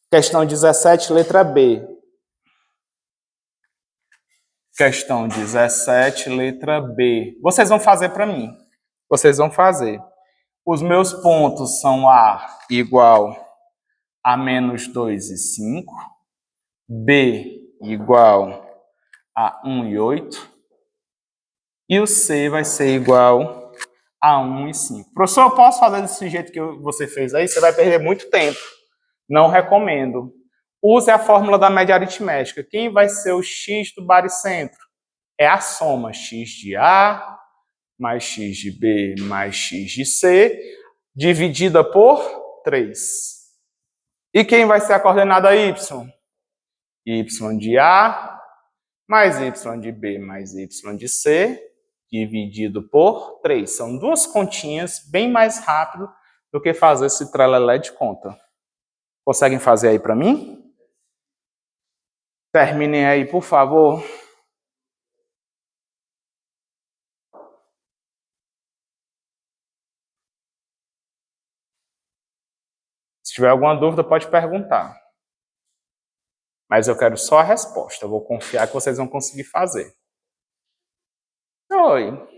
Questão 17, letra B. Questão 17, letra B. Vocês vão fazer para mim. Vocês vão fazer. Os meus pontos são A igual a menos 2 e 5. B igual a 1 e 8. E o C vai ser igual a 1 e 5. Professor, eu posso fazer desse jeito que você fez aí? Você vai perder muito tempo. Não recomendo. Use a fórmula da média aritmética. Quem vai ser o x do baricentro? É a soma x de A mais x de B mais x de C, dividida por 3. E quem vai ser a coordenada y? Y de A mais y de B mais y de C, dividido por 3. São duas continhas bem mais rápido do que fazer esse trelelé de conta. Conseguem fazer aí para mim? Terminem aí, por favor. Se tiver alguma dúvida, pode perguntar. Mas eu quero só a resposta. Eu vou confiar que vocês vão conseguir fazer. Oi.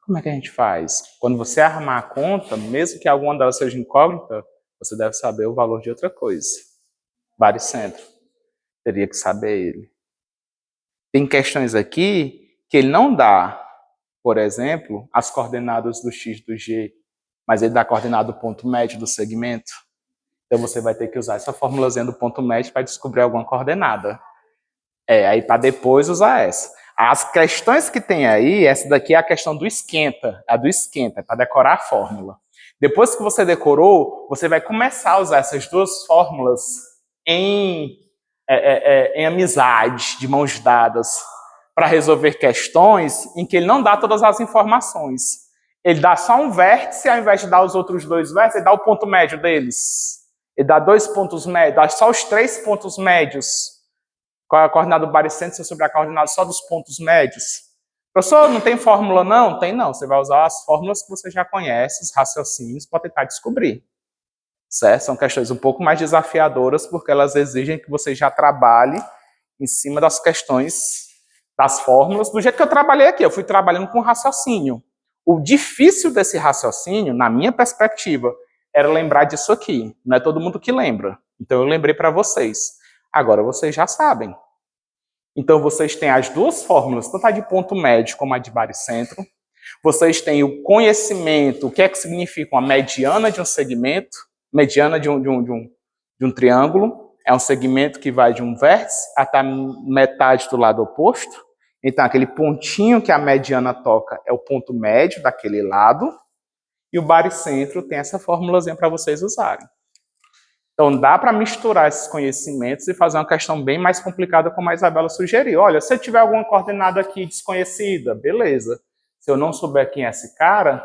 Como é que a gente faz? Quando você armar a conta, mesmo que alguma delas seja incógnita, você deve saber o valor de outra coisa. Baricentro. Teria que saber ele. Tem questões aqui que ele não dá, por exemplo, as coordenadas do x e do g, mas ele dá a coordenada do ponto médio do segmento. Então você vai ter que usar essa formulazinha do ponto médio para descobrir alguma coordenada. Aí para depois usar essa. As questões que tem aí, essa daqui é a questão do esquenta. A do esquenta, para decorar a fórmula. Depois que você decorou, você vai começar a usar essas duas fórmulas em amizade, de mãos dadas, para resolver questões em que ele não dá todas as informações. Ele dá só um vértice, ao invés de dar os outros dois vértices, ele dá o ponto médio deles. Ele dá 2 pontos médios, dá só os 3 pontos médios. Qual é a coordenada do baricentro sobre a coordenada só dos pontos médios? Professor, não tem fórmula não? Tem não. Você vai usar as fórmulas que você já conhece, os raciocínios, para tentar descobrir. Certo? São questões um pouco mais desafiadoras, porque elas exigem que você já trabalhe em cima das questões, das fórmulas, do jeito que eu trabalhei aqui. Eu fui trabalhando com raciocínio. O difícil desse raciocínio, na minha perspectiva, era lembrar disso aqui. Não é todo mundo que lembra. Então eu lembrei para vocês. Agora vocês já sabem. Então vocês têm as duas fórmulas, tanto a de ponto médio como a de baricentro. Vocês têm o conhecimento, o que é que significa uma mediana de um segmento, mediana de um triângulo. É um segmento que vai de um vértice até a metade do lado oposto. Então aquele pontinho que a mediana toca é o ponto médio daquele lado. E o baricentro tem essa formulazinha para vocês usarem. Então, dá para misturar esses conhecimentos e fazer uma questão bem mais complicada, como a Isabela sugeriu. Olha, se eu tiver alguma coordenada aqui desconhecida, beleza. Se eu não souber quem é esse cara,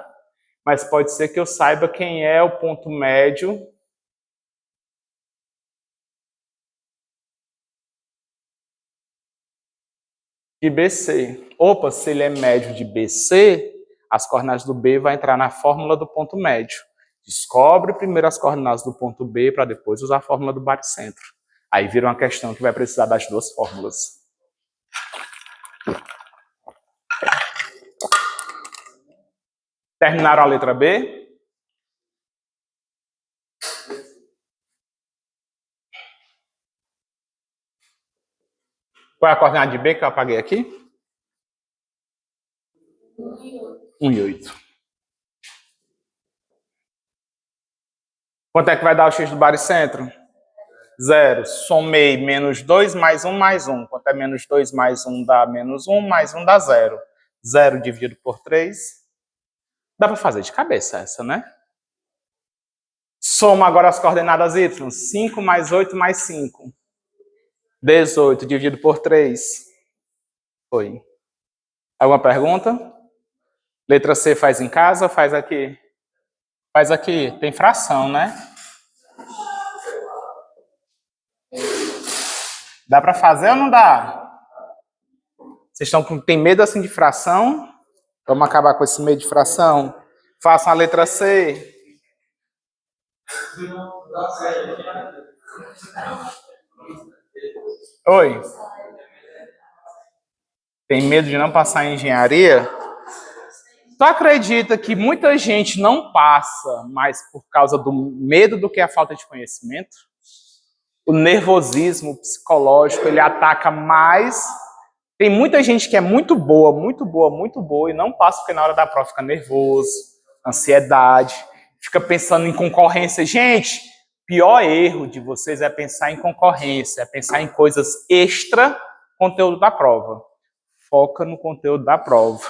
mas pode ser que eu saiba quem é o ponto médio de BC. Opa, se ele é médio de BC, as coordenadas do B vão entrar na fórmula do ponto médio. Descobre primeiro as coordenadas do ponto B para depois usar a fórmula do baricentro. Aí vira uma questão que vai precisar das duas fórmulas. Terminaram a letra B? Qual é a coordenada de B que eu apaguei aqui? 1 e 8. Quanto é que vai dar o x do baricentro? 0. Somei menos 2 mais 1 mais 1. Quanto é menos 2 mais 1 dá menos 1, mais 1 dá 0. 0 dividido por 3. Dá para fazer de cabeça essa, né? Soma agora as coordenadas y. 5 mais 8 mais 5. 18 dividido por 3. Foi. Alguma pergunta? Letra C faz em casa, faz aqui. Faz aqui. Tem fração, né? Dá para fazer ou não dá? Vocês tem medo assim de fração? Vamos acabar com esse meio de fração? Façam a letra C. Oi. Tem medo de não passar em engenharia? Tu acredita que muita gente não passa mais por causa do medo do que a falta de conhecimento? O nervosismo psicológico, ele ataca mais. Tem muita gente que é muito boa, muito boa, muito boa e não passa porque na hora da prova fica nervoso, ansiedade, fica pensando em concorrência. Gente, pior erro de vocês é pensar em concorrência, é pensar em coisas extra conteúdo da prova. Foca no conteúdo da prova.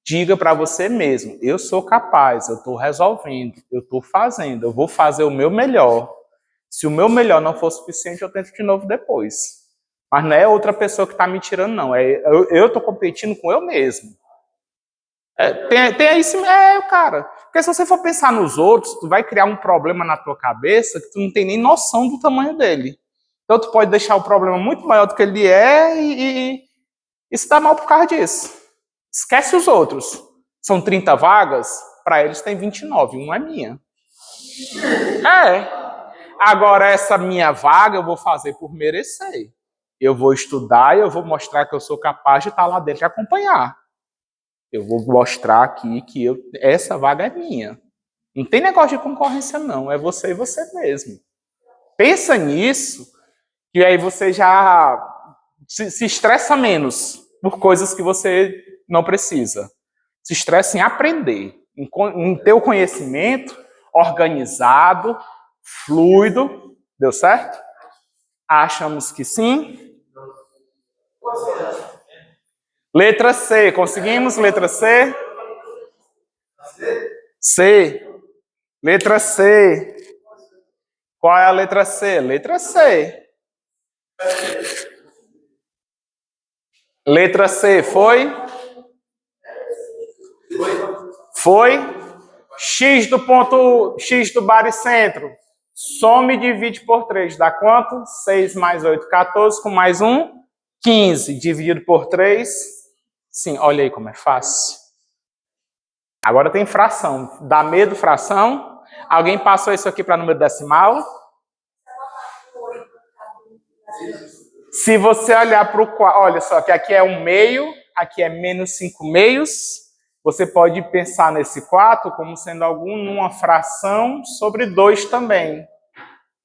Diga para você mesmo, eu sou capaz, eu estou resolvendo, eu estou fazendo, eu vou fazer o meu melhor. Se o meu melhor não for suficiente, eu tento de novo depois. Mas não é outra pessoa que está me tirando, não. Eu estou competindo com eu mesmo. Tem isso, cara. Porque se você for pensar nos outros, tu vai criar um problema na tua cabeça que tu não tem nem noção do tamanho dele. Então tu pode deixar o problema muito maior do que ele é e se dá mal por causa disso. Esquece os outros. São 30 vagas, para eles tem 29, uma é minha. Agora essa minha vaga eu vou fazer por merecer. Eu vou estudar e eu vou mostrar que eu sou capaz de estar lá dentro e acompanhar. Eu vou mostrar aqui que essa vaga é minha. Não tem negócio de concorrência, não. É você e você mesmo. Pensa nisso, que aí você já se estressa menos por coisas que você não precisa. Se estressa em aprender, em ter o conhecimento organizado, fluido. Deu certo? Achamos que sim. Letra C, conseguimos? Letra C? C. Letra C. Qual é a letra C? Letra C. Letra C, foi? Foi? X do ponto, X do baricentro. Some e divide por 3. Dá quanto? 6 mais 8, 14. Com mais 1, 15. Dividido por 3. Sim, olha aí como é fácil. Agora tem fração. Dá medo fração? Alguém passou isso aqui para número decimal? Se você olhar para o quadro, olha só, que aqui é 1 meio, aqui é menos 5 meios. Você pode pensar nesse 4 como sendo alguma fração sobre 2 também.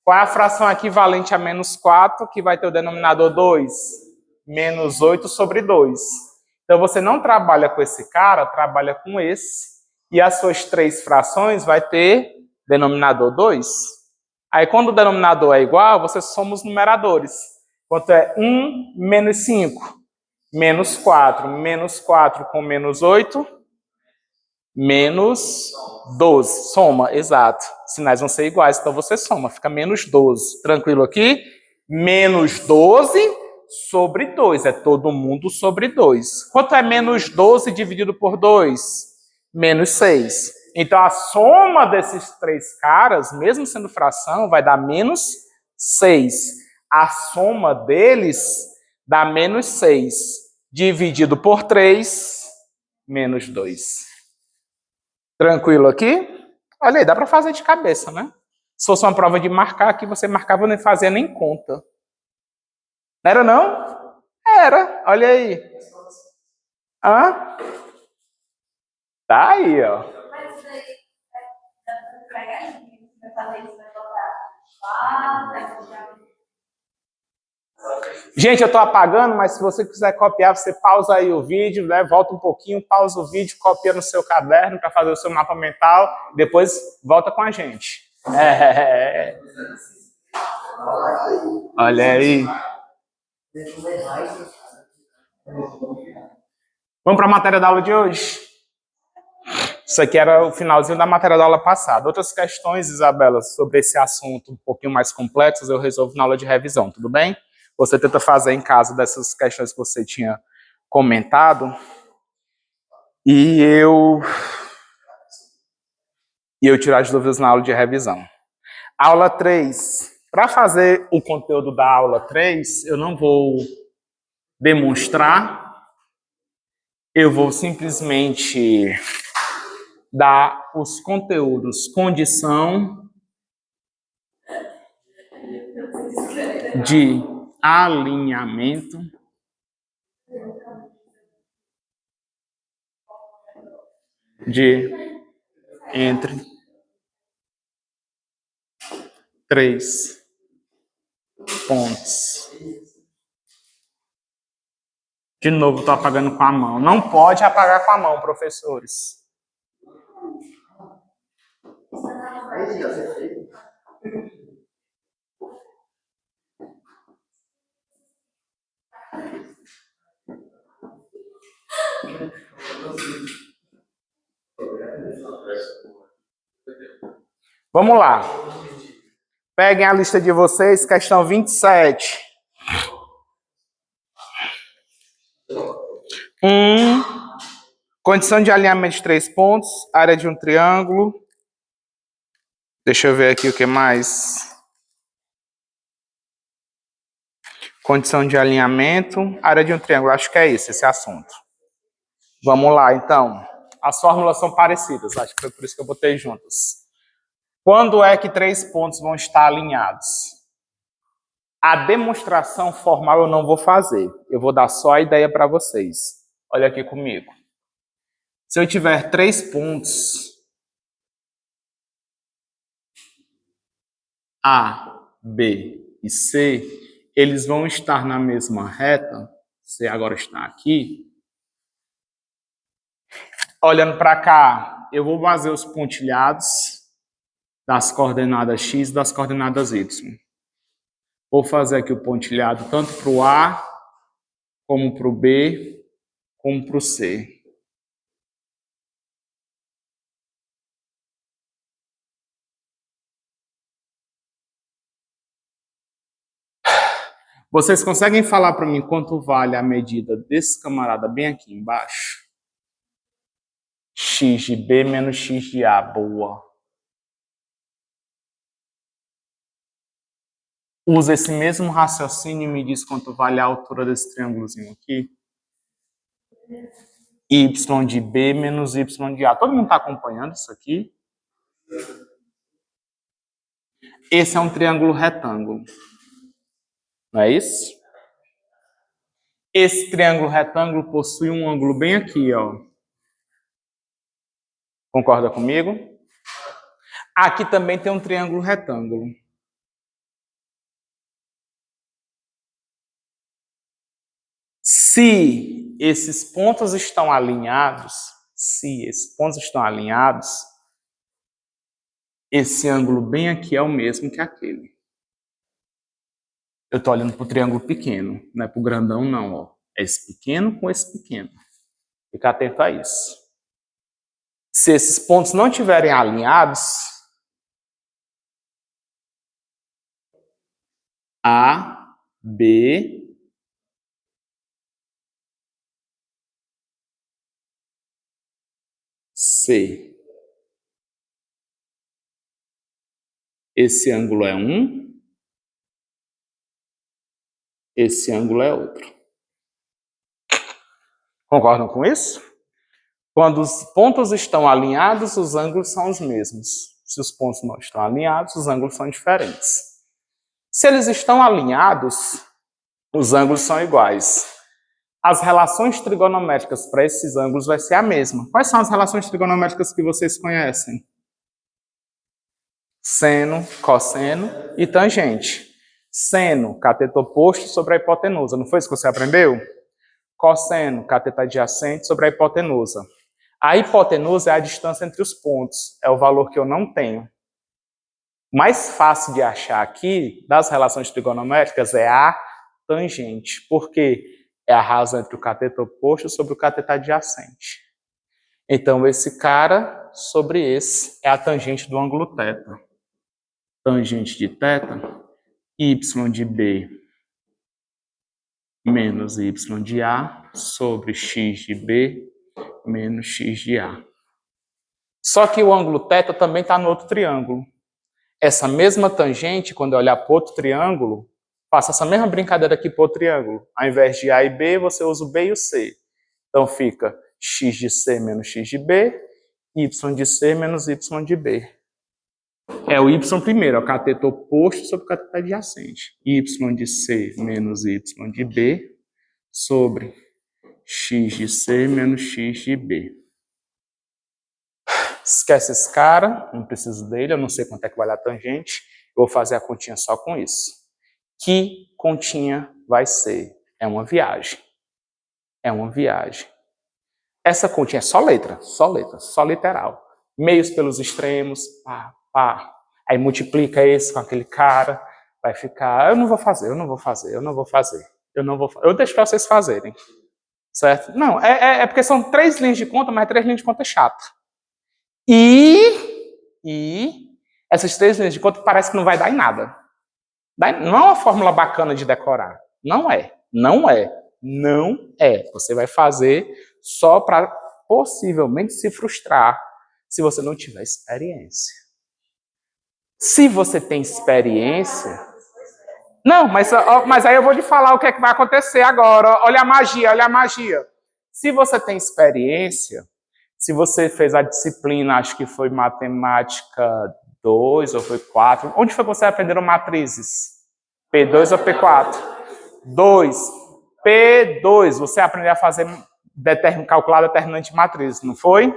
Qual é a fração equivalente a menos 4, que vai ter o denominador 2? Menos 8 sobre 2. Então, você não trabalha com esse cara, trabalha com esse. E as suas 3 frações vai ter denominador 2. Aí, quando o denominador é igual, você soma os numeradores. Quanto é 1 menos 5? Menos 4. Menos 4 com menos 8? Menos 12. Soma, exato. Sinais vão ser iguais, então você soma. Fica menos 12. Tranquilo aqui? Menos 12 sobre 2. É todo mundo sobre 2. Quanto é menos 12 dividido por 2? Menos 6. Então, a soma desses 3 caras, mesmo sendo fração, vai dar menos 6. A soma deles dá menos 6. Dividido por 3, menos 2. Tranquilo aqui? Olha aí, dá para fazer de cabeça, né? Se fosse uma prova de marcar aqui, você marcava e não fazia nem conta. Não era, não? Era, olha aí. Hã? Tá aí, ó. Gente, eu tô apagando, mas se você quiser copiar, você pausa aí o vídeo, né? Volta um pouquinho, pausa o vídeo, copia no seu caderno para fazer o seu mapa mental, depois volta com a gente. Olha aí. Vamos para a matéria da aula de hoje? Isso aqui era o finalzinho da matéria da aula passada. Outras questões, Isabela, sobre esse assunto um pouquinho mais complexas, eu resolvo na aula de revisão, tudo bem? Você tenta fazer em casa dessas questões que você tinha comentado. E eu tirar as dúvidas na aula de revisão. Aula 3. Para fazer o conteúdo da aula 3, eu não vou demonstrar, eu vou simplesmente dar os conteúdos condição de alinhamento entre 3 pontos. De novo, estou apagando com a mão. Não pode apagar com a mão, professores. Vamos lá. Peguem a lista de vocês, questão 27. Condição de alinhamento de 3 pontos, área de um triângulo. Deixa eu ver aqui o que mais. Condição de alinhamento, área de um triângulo. Acho que é esse assunto. Vamos lá, então. As fórmulas são parecidas, acho que foi por isso que eu botei juntas. Quando é que 3 pontos vão estar alinhados? A demonstração formal eu não vou fazer. Eu vou dar só a ideia para vocês. Olha aqui comigo. Se eu tiver 3 pontos A, B e C, eles vão estar na mesma reta. C agora está aqui. Olhando para cá, eu vou fazer os pontilhados das coordenadas x e das coordenadas y. Vou fazer aqui o pontilhado tanto para o A, como para o B, como para o C. Vocês conseguem falar para mim quanto vale a medida desse camarada bem aqui embaixo? X de B menos X de A. Boa. Usa esse mesmo raciocínio e me diz quanto vale a altura desse triângulozinho aqui. Y de B menos Y de A. Todo mundo está acompanhando isso aqui? Esse é um triângulo retângulo. Não é isso? Esse triângulo retângulo possui um ângulo bem aqui, ó. Concorda comigo? Aqui também tem um triângulo retângulo. Se esses pontos estão alinhados, esse ângulo bem aqui é o mesmo que aquele. Eu estou olhando para o triângulo pequeno, não é para o grandão não, ó. É esse pequeno com esse pequeno. Fica atento a isso. Se esses pontos não estiverem alinhados, A, B, C. Esse ângulo é um, esse ângulo é outro. Concordam com isso? Quando os pontos estão alinhados, os ângulos são os mesmos. Se os pontos não estão alinhados, os ângulos são diferentes. Se eles estão alinhados, os ângulos são iguais. As relações trigonométricas para esses ângulos vai ser a mesma. Quais são as relações trigonométricas que vocês conhecem? Seno, cosseno e tangente. Seno, cateto oposto sobre a hipotenusa. Não foi isso que você aprendeu? Cosseno, cateto adjacente sobre a hipotenusa. A hipotenusa é a distância entre os pontos. É o valor que eu não tenho. Mais fácil de achar aqui, das relações trigonométricas, é a tangente. Por quê? É a razão entre o cateto oposto sobre o cateto adjacente. Então, esse cara sobre esse é a tangente do ângulo θ. Tangente de θ, y de B menos y de A sobre x de B menos x de A. Só que o ângulo θ também está no outro triângulo. Essa mesma tangente, quando eu olhar para outro triângulo, faça essa mesma brincadeira aqui para o triângulo. Ao invés de A e B, você usa o B e o C. Então fica x de C menos x de B, y de C menos y de B. É o y primeiro, é o cateto oposto sobre o cateto adjacente. Y de C menos y de B sobre x de C menos x de B. Esquece esse cara, não preciso dele, eu não sei quanto é que vai dar a tangente. Eu vou fazer a continha só com isso. Que continha vai ser? É uma viagem. É uma viagem. Essa continha é só letra, só literal. Meios pelos extremos, pá, pá. Aí multiplica esse com aquele cara, vai ficar, eu não vou fazer. Eu deixo para vocês fazerem, certo? Não, é porque são 3 linhas de conta, mas 3 linhas de conta é chata. E essas 3 linhas de conta parece que não vai dar em nada. Não é uma fórmula bacana de decorar. Não é. Você vai fazer só para possivelmente se frustrar se você não tiver experiência. Se você tem experiência... Não, mas aí eu vou lhe falar o que é que vai acontecer agora. Olha a magia. Se você tem experiência, se você fez a disciplina, acho que foi matemática 2 ou foi 4. Onde foi que você aprendeu matrizes? P2 ou P4? 2. P2, você aprendeu a fazer calcular determinante de matrizes, não foi?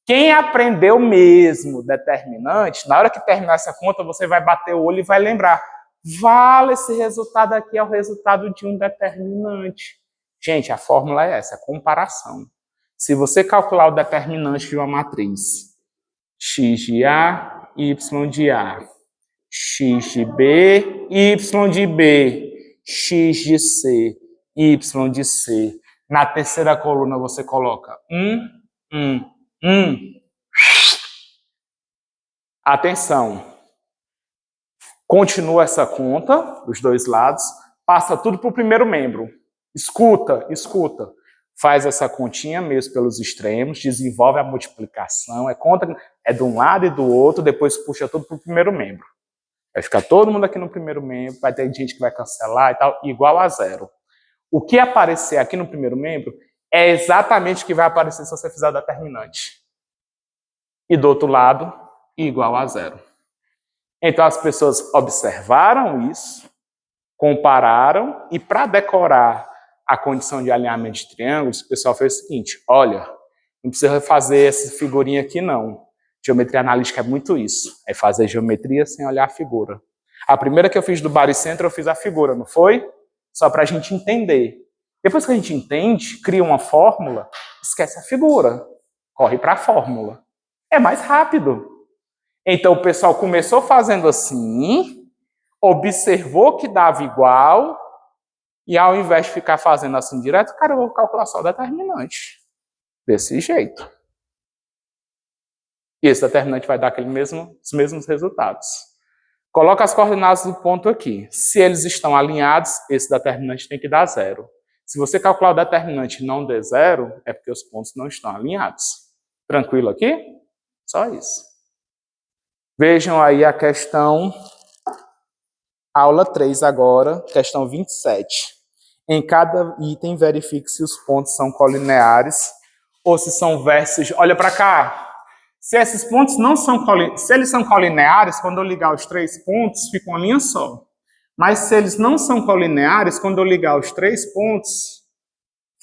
Quem aprendeu mesmo determinante, na hora que terminar essa conta, você vai bater o olho e vai lembrar. Vale, esse resultado aqui é o resultado de um determinante. Gente, a fórmula é essa, é comparação. Se você calcular o determinante de uma matriz, x de A, y de A, x de B, y de B, x de C, y de C. Na terceira coluna você coloca 1. Atenção. Continua essa conta dos dois lados, passa tudo para o primeiro membro. Escuta. Faz essa continha mesmo pelos extremos, desenvolve a multiplicação, é de um lado e do outro, depois puxa tudo para o primeiro membro. Vai ficar todo mundo aqui no primeiro membro, vai ter gente que vai cancelar e tal, igual a 0. O que aparecer aqui no primeiro membro é exatamente o que vai aparecer se você fizer a determinante. E do outro lado, igual a 0. Então as pessoas observaram isso, compararam, e para decorar a condição de alinhamento de triângulos, o pessoal fez o seguinte: olha, não precisa fazer essa figurinha aqui não. Geometria analítica é muito isso, é fazer geometria sem olhar a figura. A primeira que eu fiz do baricentro, eu fiz a figura, não foi? Só para a gente entender. Depois que a gente entende, cria uma fórmula, esquece a figura, corre para a fórmula. É mais rápido. Então o pessoal começou fazendo assim, observou que dava igual, e ao invés de ficar fazendo assim direto, cara, eu vou calcular só o determinante. Desse jeito. E esse determinante vai dar os mesmos resultados. Coloca as coordenadas do ponto aqui. Se eles estão alinhados, esse determinante tem que dar 0. Se você calcular o determinante e não der 0, é porque os pontos não estão alinhados. Tranquilo aqui? Só isso. Vejam aí a questão, aula 3 agora, questão 27. Em cada item, verifique se os pontos são colineares ou se são vértices. Olha para cá. Se esses pontos não são colineares, se eles são colineares, quando eu ligar os 3 pontos, fica uma linha só. Mas se eles não são colineares, quando eu ligar os 3 pontos,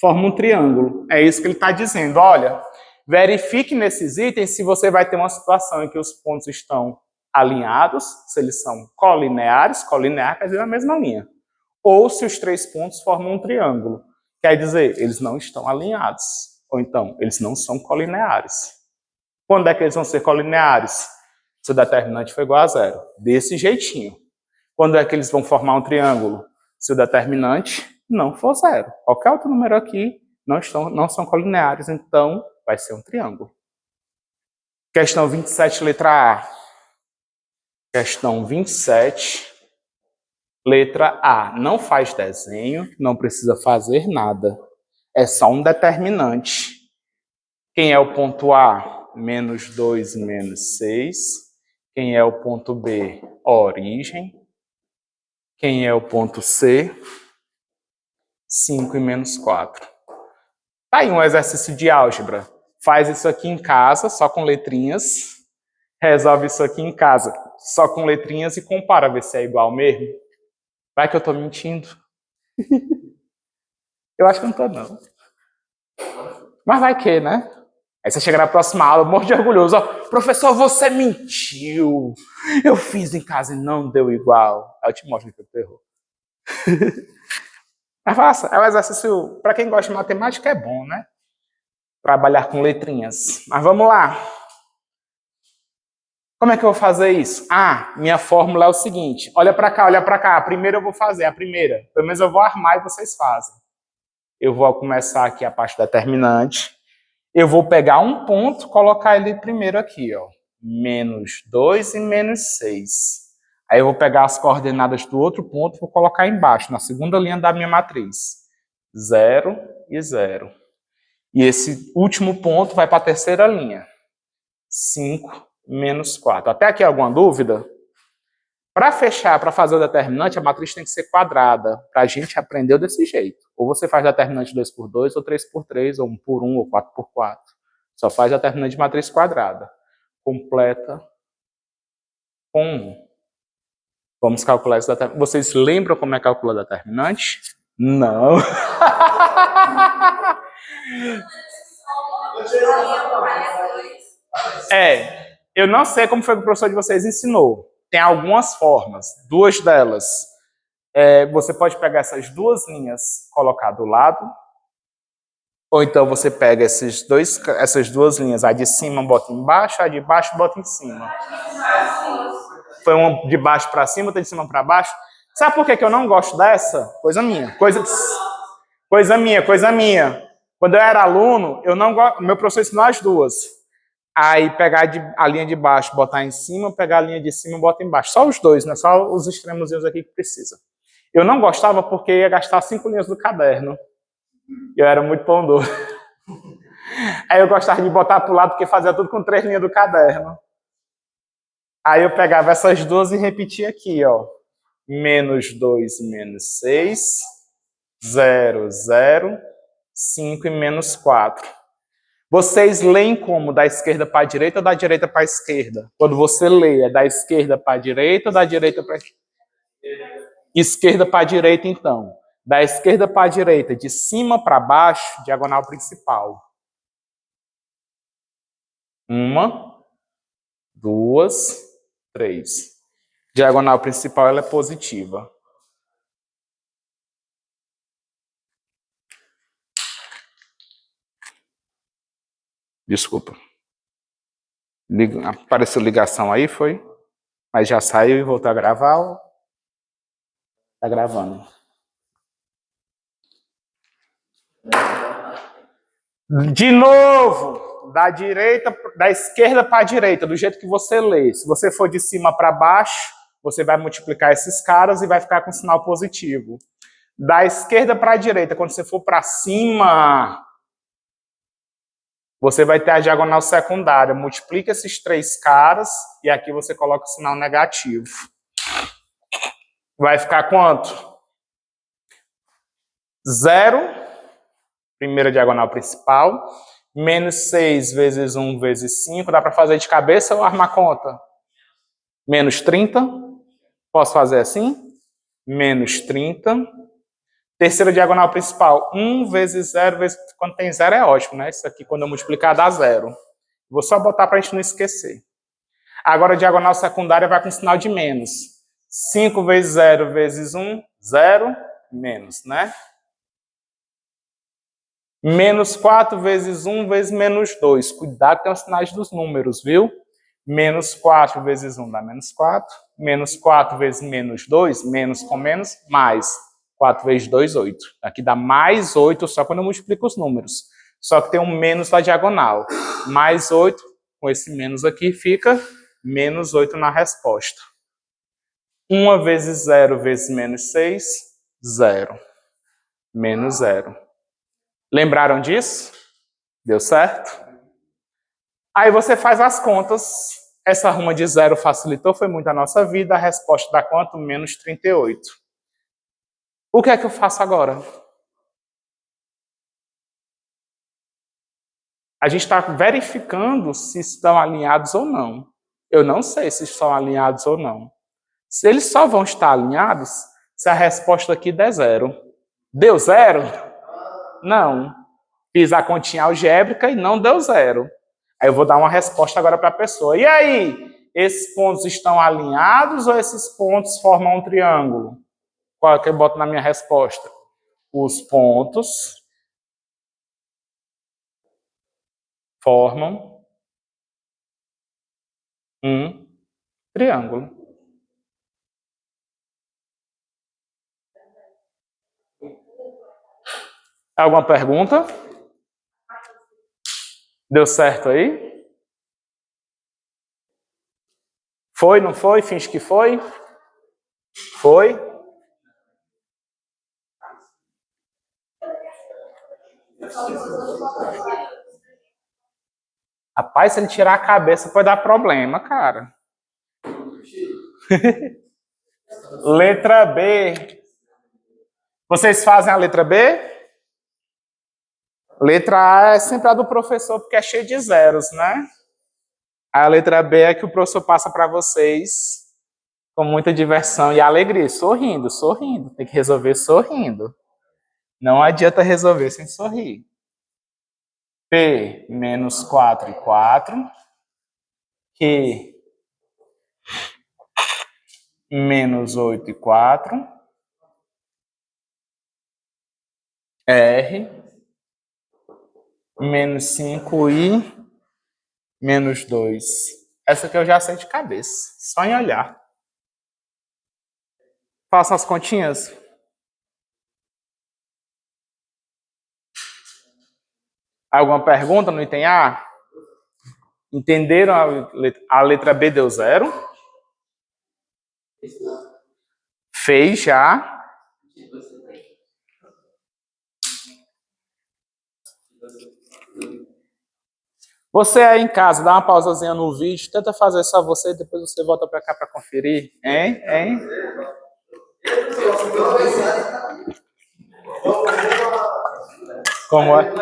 forma um triângulo. É isso que ele está dizendo. Olha, verifique nesses itens se você vai ter uma situação em que os pontos estão alinhados, se eles são colineares, colinear quer dizer a mesma linha. Ou se os 3 pontos formam um triângulo. Quer dizer, eles não estão alinhados. Ou então, eles não são colineares. Quando é que eles vão ser colineares? Se o determinante for igual a 0. Desse jeitinho. Quando é que eles vão formar um triângulo? Se o determinante não for 0. Qualquer outro número aqui não são colineares, então vai ser um triângulo. Questão 27, letra A. Questão 27, letra A. Não faz desenho, não precisa fazer nada. É só um determinante. Quem é o ponto A? Menos 2 menos 6. Quem é o ponto B? Origem. Quem é o ponto C? 5 e menos 4. Tá aí um exercício de álgebra. Faz isso aqui em casa, só com letrinhas. Resolve isso aqui em casa, só com letrinhas e compara, ver se é igual mesmo. Vai que eu tô mentindo. Eu acho que não tô, não. Mas vai que, né? Aí você chega na próxima aula, morro de orgulhoso. Ó, professor, você mentiu. Eu fiz em casa e não deu igual. Aí eu te mostro que eu errou. Mas faça, é um exercício, para quem gosta de matemática, é bom, né? Trabalhar com letrinhas. Mas vamos lá. Como é que eu vou fazer isso? Ah, minha fórmula é o seguinte. Olha para cá, olha para cá. A primeira eu vou fazer, a primeira. Pelo menos eu vou armar e vocês fazem. Eu vou começar aqui a parte determinante. Eu vou pegar um ponto, colocar ele primeiro aqui, ó. Menos 2 e menos 6. Aí eu vou pegar as coordenadas do outro ponto e vou colocar embaixo, na segunda linha da minha matriz. 0 e 0. E esse último ponto vai para a terceira linha. 5 menos 4. Até aqui alguma dúvida? Para fechar, para fazer o determinante, a matriz tem que ser quadrada. Para a gente aprender desse jeito. Ou você faz determinante 2 por 2, ou 3 por 3, ou 1 por 1, ou 4 por 4. Só faz determinante de matriz quadrada. Completa com 1. Vamos calcular esse determinante. Vocês lembram como é calcular determinante? Não. Eu não sei como foi que o professor de vocês ensinou. Tem algumas formas. Duas delas. Você pode pegar essas duas linhas, colocar do lado. Ou então você pega essas duas linhas. A de cima bota embaixo, a de baixo bota em cima. Foi uma de baixo para cima, outra de cima para baixo. Sabe por que eu não gosto dessa? Coisa minha. Coisa minha. Quando eu era aluno, meu professor ensinou as duas. Aí pegar a linha de baixo, botar em cima, pegar a linha de cima e botar embaixo. Só os dois, né? Só os extremozinhos aqui que precisa. Eu não gostava porque ia gastar 5 linhas do caderno. Eu era muito pão doce. Aí eu gostava de botar pro lado porque fazia tudo com 3 linhas do caderno. Aí eu pegava essas duas e repetia aqui, ó. Menos 2, menos 6, 0, 0, 5 e menos 4. Vocês leem como? Da esquerda para a direita ou da direita para a esquerda? Quando você lê, é da esquerda para a direita ou da direita para a esquerda para a direita, então? Da esquerda para a direita, de cima para baixo, diagonal principal. 1, 2, 3. Diagonal principal ela é positiva. Desculpa. Apareceu ligação aí, foi? Mas já saiu e voltou a gravar? Tá gravando. De novo, da esquerda para a direita, do jeito que você lê. Se você for de cima para baixo, você vai multiplicar esses caras e vai ficar com sinal positivo. Da esquerda para a direita, quando você for para cima, você vai ter a diagonal secundária. Multiplica esses 3 caras e aqui você coloca o sinal negativo. Vai ficar quanto? 0, primeira diagonal principal, menos 6 vezes 1 vezes 5. Dá para fazer de cabeça ou armar conta? Menos 30. Posso fazer assim? Menos 30. Terceira diagonal principal, 1 vezes 0 vezes... Quando tem 0 é ótimo, né? Isso aqui, quando eu multiplicar, dá 0. Vou só botar para a gente não esquecer. Agora, a diagonal secundária vai com sinal de menos. 5 vezes 0 vezes 1, 0, menos, né? Menos 4 vezes 1 vezes menos 2. Cuidado com os sinais dos números, viu? Menos 4 vezes 1 dá menos 4. Menos 4 vezes menos 2, menos com menos, mais. 4 vezes 2, 8. Aqui dá mais 8 só quando eu multiplico os números. Só que tem um menos na diagonal. Mais 8, com esse menos aqui, fica menos 8 na resposta. 1 vezes 0 vezes menos 6, 0. Menos 0. Lembraram disso? Deu certo? Aí você faz as contas. Essa ruma de 0 facilitou, foi muito a nossa vida. A resposta dá quanto? Menos 38. O que é que eu faço agora? A gente está verificando se estão alinhados ou não. Eu não sei se estão alinhados ou não. Se eles só vão estar alinhados se a resposta aqui der zero. Deu zero? Não. Fiz a continha algébrica e não deu zero. Aí eu vou dar uma resposta agora para a pessoa. E aí? Esses pontos estão alinhados ou esses pontos formam um triângulo? Qual é que eu boto na minha resposta? Os pontos formam um triângulo. Alguma pergunta? Deu certo aí? Foi, não foi? Finge que foi? Foi? Rapaz, se ele tirar a cabeça pode dar problema, cara. Letra B. Vocês fazem a letra B? Letra A é sempre a do professor, porque é cheio de zeros, né? A letra B é que o professor passa para vocês com muita diversão e alegria, sorrindo, sorrindo. Tem que resolver sorrindo. Não adianta resolver sem sorrir. P menos 4 e 4. Q menos 8 e 4. R menos 5 e menos 2. Essa aqui eu já sei de cabeça, só em olhar. Façam as continhas. Alguma pergunta no item A? Entenderam a letra B deu zero? Fez já. Você aí em casa, dá uma pausazinha no vídeo, tenta fazer só você, depois você volta para cá para conferir. Hein? Hein? Como é?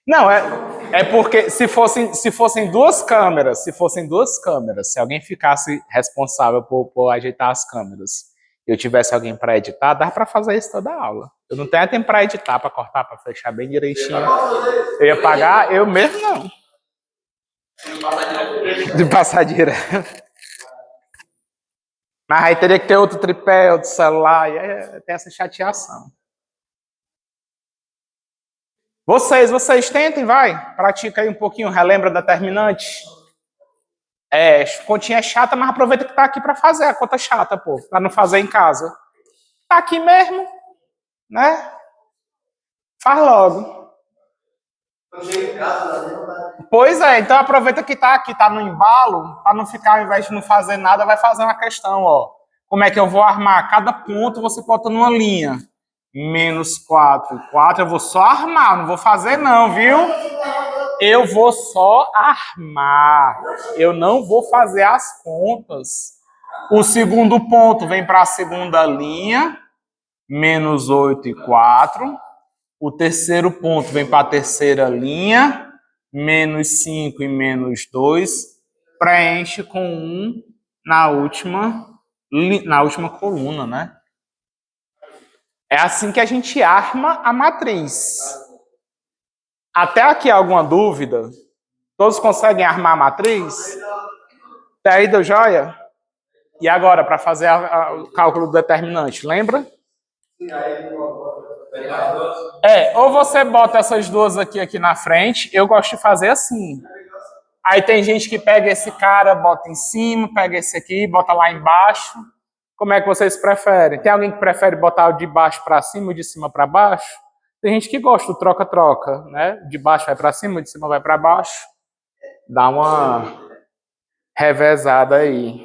Não, é porque se fossem duas câmeras, se alguém ficasse responsável por ajeitar as câmeras, eu tivesse alguém para editar, dá para fazer isso toda a aula. Eu não tenho tempo para editar, para cortar, para fechar bem direitinho. Eu ia pagar, eu mesmo não. De passar direto. Mas aí teria que ter outro tripé, outro celular, e tem essa chateação. Vocês tentem, vai. Pratica aí um pouquinho, relembra determinante. Continha é chata, mas aproveita que tá aqui para fazer a conta chata, pô, para não fazer em casa. Tá aqui mesmo, né? Faz logo. Pois é, então aproveita que tá aqui, tá no embalo, para não ficar, ao invés de não fazer nada, vai fazer uma questão, ó. Como é que eu vou armar? Cada ponto você bota numa linha. Menos 4 e 4, eu vou só armar, não vou fazer não, viu? Eu vou só armar. Eu não vou fazer as contas. O segundo ponto vem para a segunda linha, menos 8 e 4. O terceiro ponto vem para a terceira linha, menos 5 e menos 2. Preenche com 1 na última coluna, né? É assim que a gente arma a matriz. Até aqui alguma dúvida? Todos conseguem armar a matriz? Até aí deu joia? E agora, para fazer o cálculo do determinante, lembra? Ou você bota essas duas aqui na frente, eu gosto de fazer assim. Aí tem gente que pega esse cara, bota em cima, pega esse aqui, bota lá embaixo. Como é que vocês preferem? Tem alguém que prefere botar o de baixo para cima ou de cima para baixo? Tem gente que gosta do troca-troca, né? De baixo vai para cima, de cima vai para baixo. Dá uma revezada aí.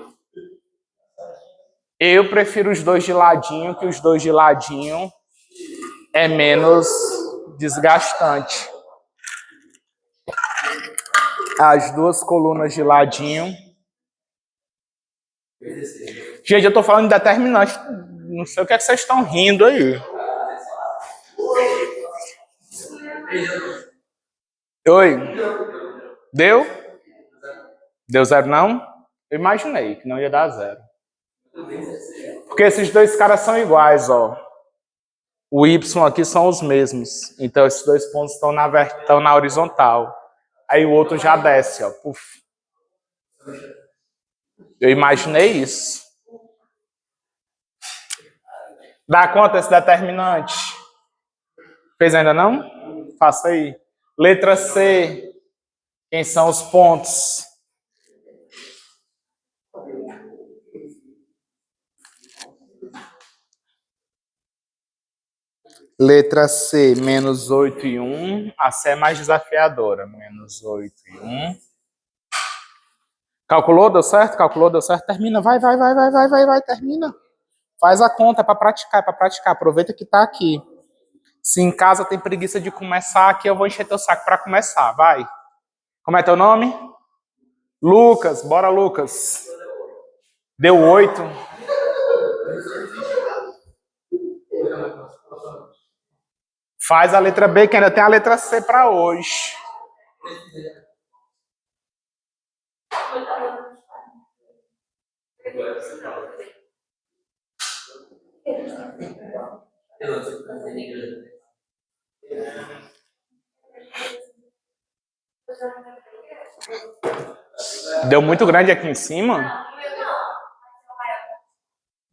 Eu prefiro os dois de ladinho, que os dois de ladinho é menos desgastante. As duas colunas de ladinho. Gente, eu tô falando de determinante Não sei o que é que vocês estão rindo aí. Oi? Deu? Deu zero não? Eu imaginei que não ia dar zero. Porque esses dois caras são iguais, ó. O Y aqui são os mesmos. Então esses dois pontos estão na horizontal. Aí o outro já desce, ó. Puf. Eu imaginei isso. Dá conta esse determinante? Fez ainda não? Faça aí. Letra C. Quem são os pontos? Letra C, menos 8 e 1. A C é mais desafiadora. Menos 8 e 1. Calculou? Deu certo? Calculou? Deu certo? Termina. Vai, termina. Faz a conta, é para praticar, Aproveita que tá aqui. Se em casa tem preguiça de começar, aqui eu vou encher teu saco para começar. Vai. Como é teu nome? Lucas. Bora, Lucas. Deu 8. Faz a letra B, que ainda tem a letra C para hoje. Deu muito grande aqui em cima?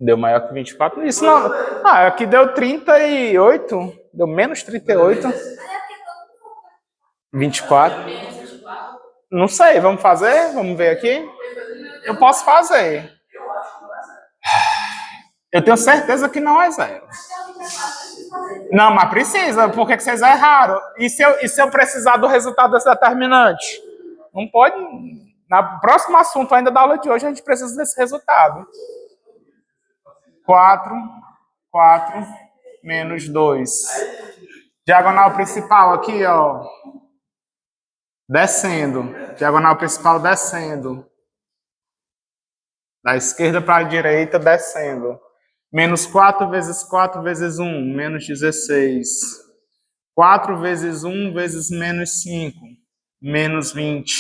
Deu maior que 24? Isso não. Ah, aqui deu 38. Deu menos 38. 24. Não sei, vamos fazer? Vamos ver aqui? Eu posso fazer. Eu tenho certeza que não é zero. Não, mas precisa. Por que vocês erraram? E se eu precisar do resultado desse determinante? Não pode. No próximo assunto ainda da aula de hoje, a gente precisa desse resultado. 4 menos 2. Diagonal principal aqui, ó. Descendo. Diagonal principal descendo. Da esquerda para a direita, descendo. Menos 4 vezes 4 vezes 1, menos 16. 4 vezes 1 vezes menos 5, menos 20.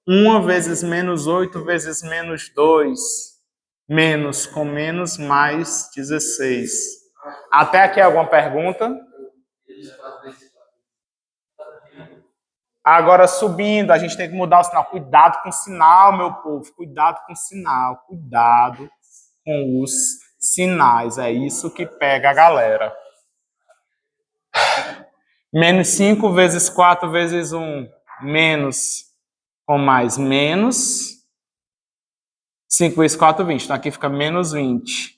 1 vezes menos 8 vezes menos 2, menos com menos mais 16. Até aqui alguma pergunta? Agora subindo, a gente tem que mudar o sinal. Cuidado com o sinal, meu povo. Cuidado com o sinal. Cuidado com os sinais. É isso que pega a galera. Menos 5 vezes 4 vezes 1. Menos com mais menos. 5 vezes 4, 20. Então aqui fica menos 20.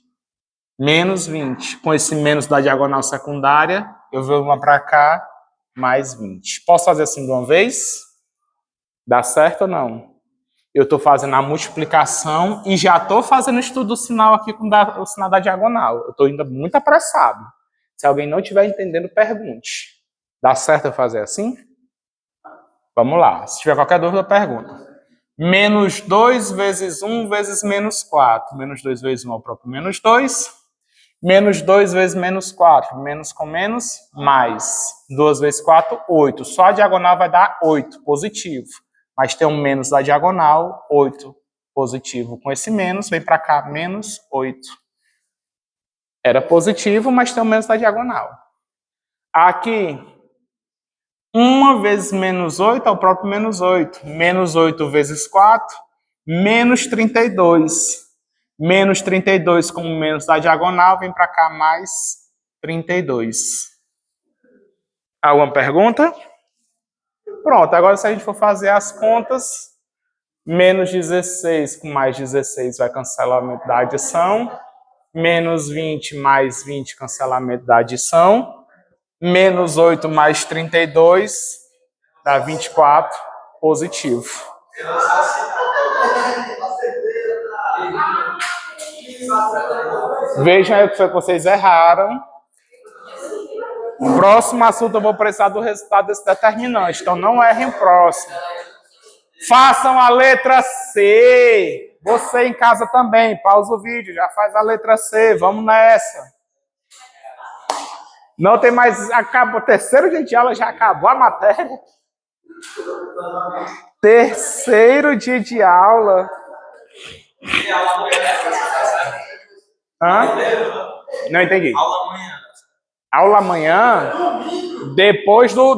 Menos 20. Com esse menos da diagonal secundária, eu vou uma para cá, mais 20. Posso fazer assim de uma vez? Dá certo ou não? Eu estou fazendo a multiplicação e já estou fazendo o estudo do sinal aqui com o sinal da diagonal. Eu estou ainda muito apressado. Se alguém não estiver entendendo, pergunte. Dá certo eu fazer assim? Vamos lá. Se tiver qualquer dúvida, pergunta. Menos 2 vezes 1 vezes menos 4. Menos 2 vezes 1 é o próprio menos 2. Menos 2 vezes menos 4. Menos com menos, mais. 2 vezes 4, 8. Só a diagonal vai dar 8, positivo. Mas tem um menos da diagonal, 8, positivo. Com esse menos, vem para cá, menos 8. Era positivo, mas tem um menos da diagonal. Aqui, 1 vezes menos 8 é o próprio menos 8. Menos 8 vezes 4, menos 32. Menos 32 com o menos da diagonal, vem para cá, mais 32. Alguma pergunta? Pronto, agora se a gente for fazer as contas, menos 16 com mais 16 vai cancelamento da adição, menos 20 mais 20 cancelamento da adição, menos 8 mais 32 dá 24, positivo. Vejam aí o que foi que vocês erraram. Próximo assunto eu vou precisar do resultado desse determinante, então não errem o próximo. Façam a letra C. Você em casa também, pausa o vídeo, já faz a letra C, vamos nessa. Não tem mais, acaba o terceiro dia de aula, já acabou a matéria. Terceiro dia de aula. Hã? Não entendi. Aula amanhã. Aula amanhã, depois do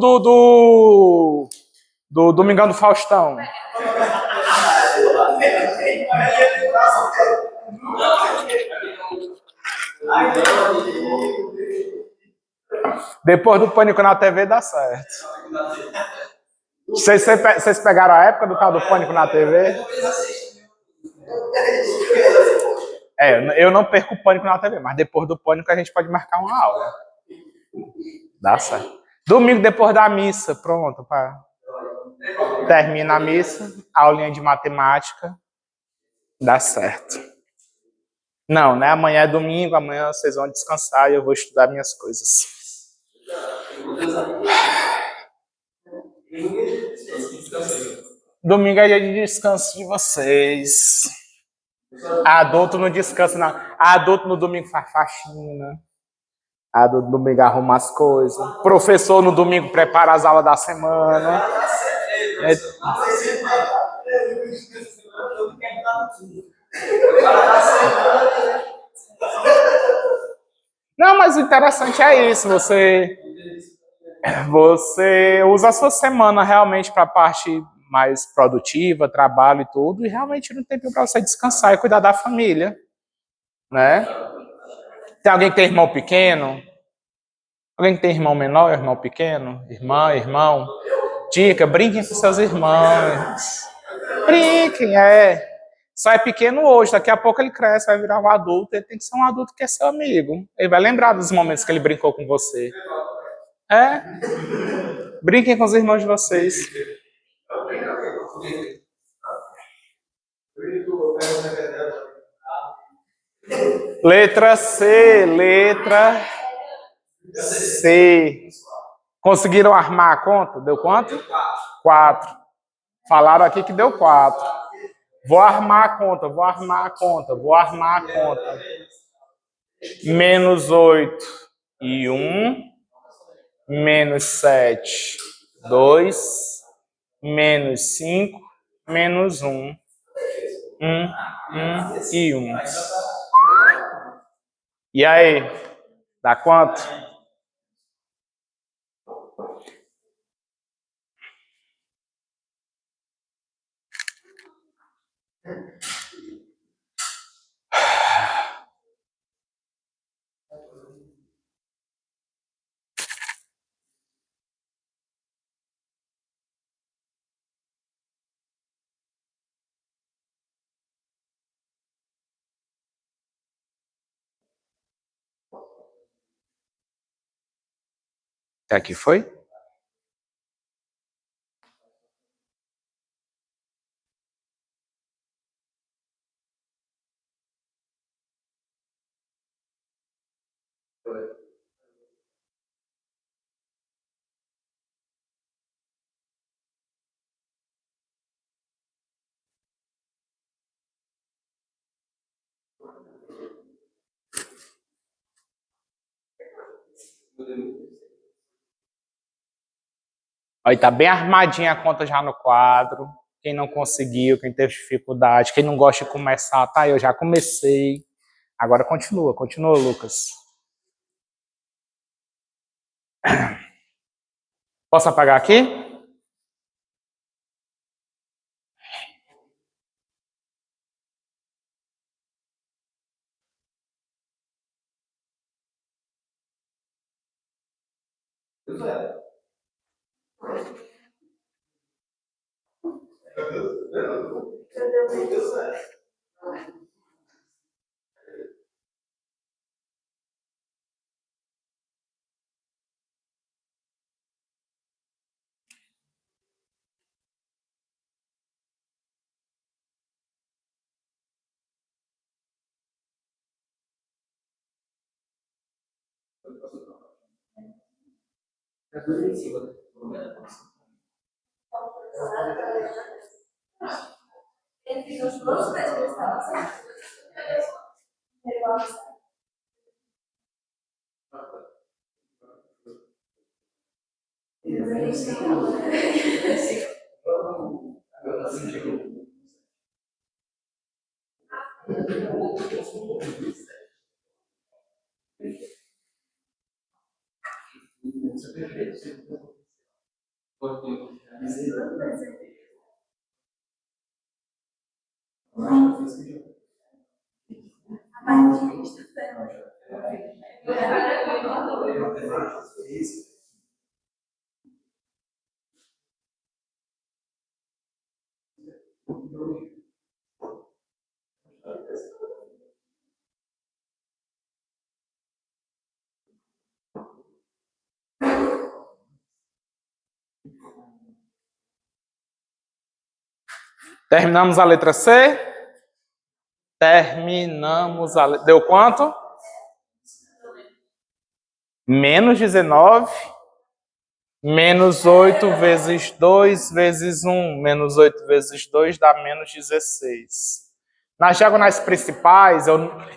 Domingão do Faustão. Depois do Pânico na TV dá certo. Vocês pegaram a época do tal do Pânico na TV? Eu não perco o Pânico na TV, mas depois do Pânico a gente pode marcar uma aula. Dá certo. Domingo depois da missa, pronto. Termina a missa, aulinha de matemática. Dá certo. Não, né? Amanhã é domingo, amanhã vocês vão descansar e eu vou estudar minhas coisas. Domingo é dia de descanso de vocês. Adulto não descansa, não. Adulto no domingo faz faxina. Adulto no domingo arruma as coisas. Professor no domingo prepara as aulas da semana. Não, mas o interessante é isso. Você usa a sua semana realmente para a parte mais produtiva, trabalho e tudo, e realmente não tem tempo para você descansar e cuidar da família, né? Tem alguém que tem irmão pequeno? Alguém que tem irmão menor, irmão pequeno? Irmã, irmão? Dica, brinquem com seus irmãos. Brinquem, Só é pequeno hoje, daqui a pouco ele cresce, vai virar um adulto, ele tem que ser um adulto que é seu amigo. Ele vai lembrar dos momentos que ele brincou com você. Brinquem com os irmãos de vocês. Letra C, letra C. Conseguiram armar a conta? Deu quanto? 4. Falaram aqui que deu 4. Vou armar a conta, vou armar a conta, vou armar a conta. Menos 8 e 1. Menos 7, 2. Menos 5, menos 1. 1 e 1. E aí? Dá quanto? Até aqui foi? Aí tá bem armadinha a conta já no quadro. Quem não conseguiu, quem teve dificuldade, quem não gosta de começar, tá, eu já comecei. Agora continua, Lucas. Posso apagar aqui? Terminamos a letra C? Terminamos a letra... Deu quanto? Menos 19. Menos 8 vezes 2 vezes 1. Menos 8 vezes 2 dá menos 16. Nas diagonais principais,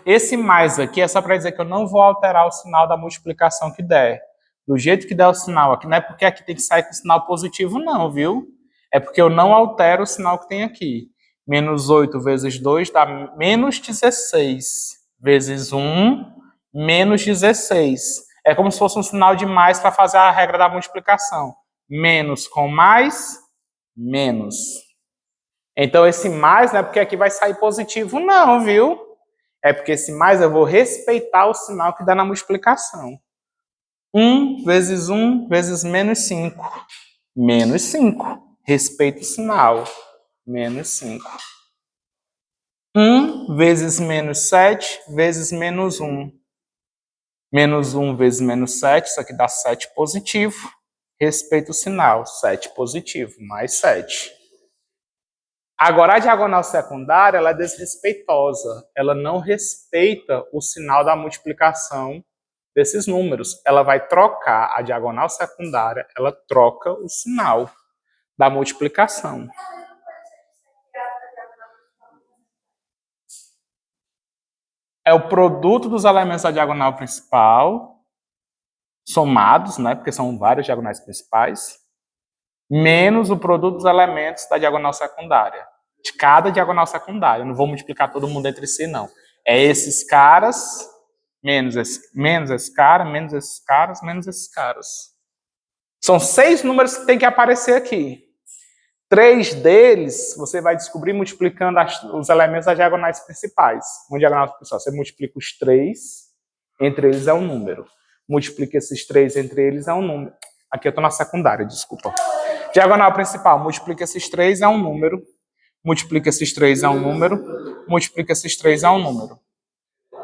esse mais aqui é só para dizer que eu não vou alterar o sinal da multiplicação que der. Do jeito que der o sinal aqui. Não é porque aqui tem que sair com sinal positivo, não, viu? É porque eu não altero o sinal que tem aqui. Menos 8 vezes 2 dá menos 16. Vezes 1, menos 16. É como se fosse um sinal de mais para fazer a regra da multiplicação. Menos com mais, menos. Então, esse mais não é porque aqui vai sair positivo, não, viu? É porque esse mais eu vou respeitar o sinal que dá na multiplicação. 1 vezes 1 vezes menos 5. Menos 5. Respeita o sinal. Menos 5. 1 vezes menos 7 vezes menos 1. Menos 1 vezes menos 7, isso aqui dá 7 positivo. Respeita o sinal. 7 positivo, mais 7. Agora, a diagonal secundária, ela é desrespeitosa. Ela não respeita o sinal da multiplicação desses números. Ela vai trocar a diagonal secundária, ela troca o sinal da multiplicação. É o produto dos elementos da diagonal principal, somados, né, porque são várias diagonais principais, menos o produto dos elementos da diagonal secundária. De cada diagonal secundária. Eu não vou multiplicar todo mundo entre si, não. É esses caras, menos esse cara, menos esses caras, menos esses caras. São 6 números que tem que aparecer aqui. 3 deles você vai descobrir multiplicando os elementos das diagonais principais. Uma diagonal principal, você multiplica os 3, entre eles é um número. Multiplica esses 3 entre eles é um número. Aqui eu estou na secundária, desculpa. Diagonal principal, multiplica esses 3 é um número. Multiplica esses 3 é um número. Multiplica esses 3 é um número.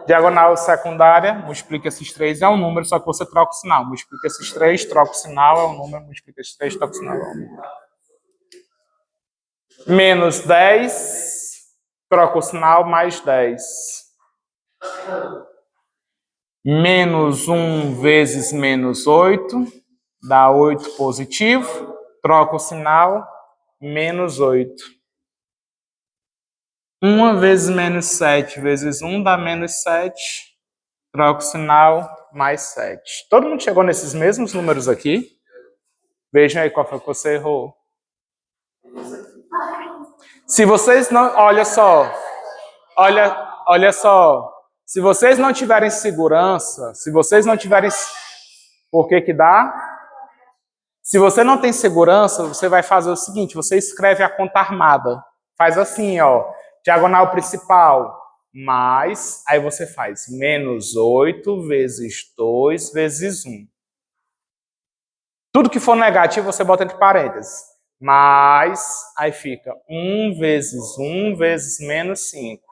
Diagonal secundária, multiplica esses 3 é um número, só que você troca o sinal. Multiplica esses 3, troca o sinal, é um número. Multiplica esses 3, troca o sinal, é um número. Menos 10, troca o sinal, mais 10. Menos 1 vezes menos 8, dá 8 positivo. Troca o sinal, menos 8. 1 vezes menos 7 vezes 1 dá menos 7. Troca o sinal, mais 7. Todo mundo chegou nesses mesmos números aqui? Vejam aí qual foi que você errou. Se vocês não... Olha só. Olha só. Se vocês não tiverem segurança, se vocês não tiverem... Por que que dá? Se você não tem segurança, você vai fazer o seguinte, você escreve a conta armada. Faz assim, ó. Diagonal principal, mais... Aí você faz menos 8 vezes 2 vezes 1. Tudo que for negativo, você bota entre parênteses. Mais, aí fica 1 vezes 1 vezes menos 5.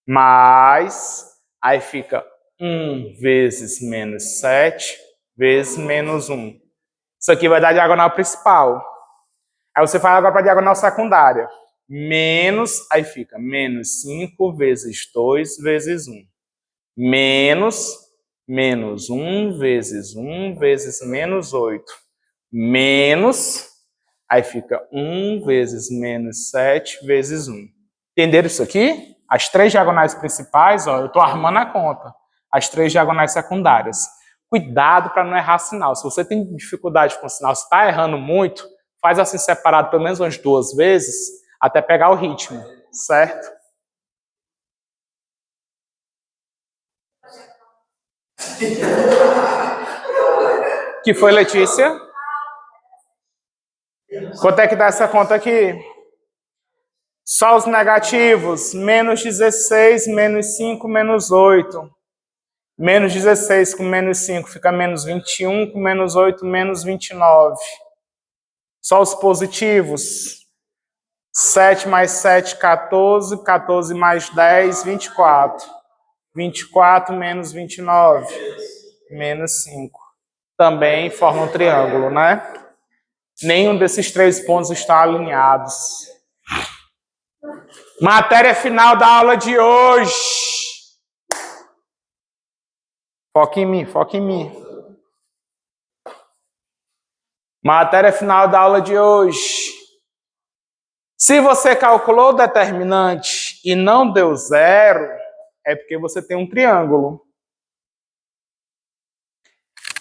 Mais, aí fica 1 vezes menos 7 vezes menos 1. Isso aqui vai dar a diagonal principal. Aí você faz agora para a diagonal secundária. Menos, aí fica menos 5 vezes 2 vezes 1. Menos 1 vezes 1 vezes menos 8. Menos, Aí fica 1 vezes menos 7 vezes 1. Entenderam isso aqui? As 3 diagonais principais, ó, eu estou armando a conta. As 3 diagonais secundárias. Cuidado para não errar sinal. Se você tem dificuldade com o sinal, se está errando muito, faz assim separado pelo menos umas 2 vezes, até pegar o ritmo, certo? Que foi, Letícia? Quanto é que dá essa conta aqui? Só os negativos. Menos 16, menos 5, menos 8. Menos 16 com menos 5 fica menos 21, com menos 8, menos 29. Só os positivos. 7 mais 7, 14. 14 mais 10, 24. 24 menos 29, menos 5. Também forma um triângulo, né? Nenhum desses 3 pontos está alinhados. Matéria final da aula de hoje. Foca em mim, foca em mim. Matéria final da aula de hoje. Se você calculou o determinante e não deu 0, é porque você tem um triângulo.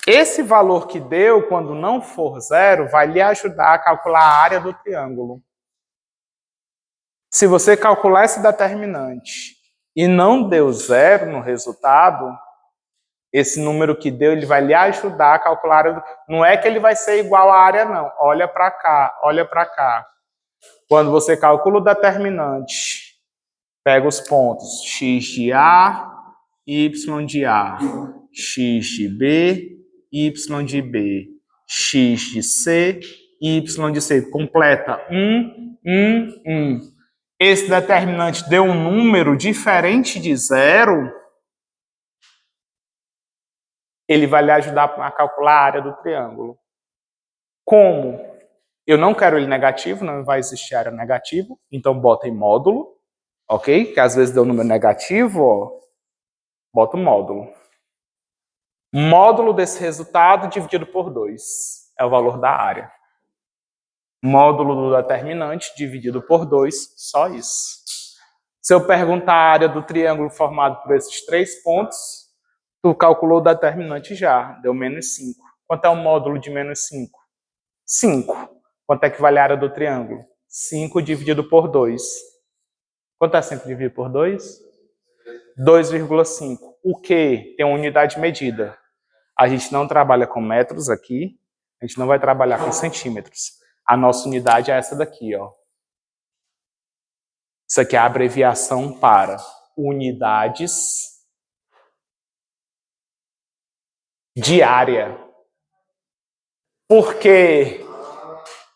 Esse valor que deu, quando não for 0, vai lhe ajudar a calcular a área do triângulo. Se você calcular esse determinante e não deu 0 no resultado, esse número que deu, ele vai lhe ajudar a calcular a área. Não é que ele vai ser igual à área, não. Olha para cá, olha para cá. Quando você calcula o determinante, pega os pontos x de A, y de A, x de B, y de B, x de C, y de C. Completa 1, 1, 1. Esse determinante deu um número diferente de 0, ele vai lhe ajudar a calcular a área do triângulo. Como? Eu não quero ele negativo, não vai existir área negativa, então bota em módulo, ok? Que às vezes deu um número negativo, ó, bota o módulo. Módulo desse resultado dividido por 2 é o valor da área. Módulo do determinante dividido por 2, só isso. Se eu perguntar a área do triângulo formado por esses 3 pontos, tu calculou o determinante já, deu menos 5. Quanto é o módulo de menos 5? 5. Quanto é que vale a área do triângulo? 5 dividido por 2. Quanto é 5 dividido por 2? 2,5. O que? Tem uma unidade de medida. A gente não trabalha com metros aqui, a gente não vai trabalhar com centímetros. A nossa unidade é essa daqui, ó. Isso aqui é a abreviação para unidades de área. Porque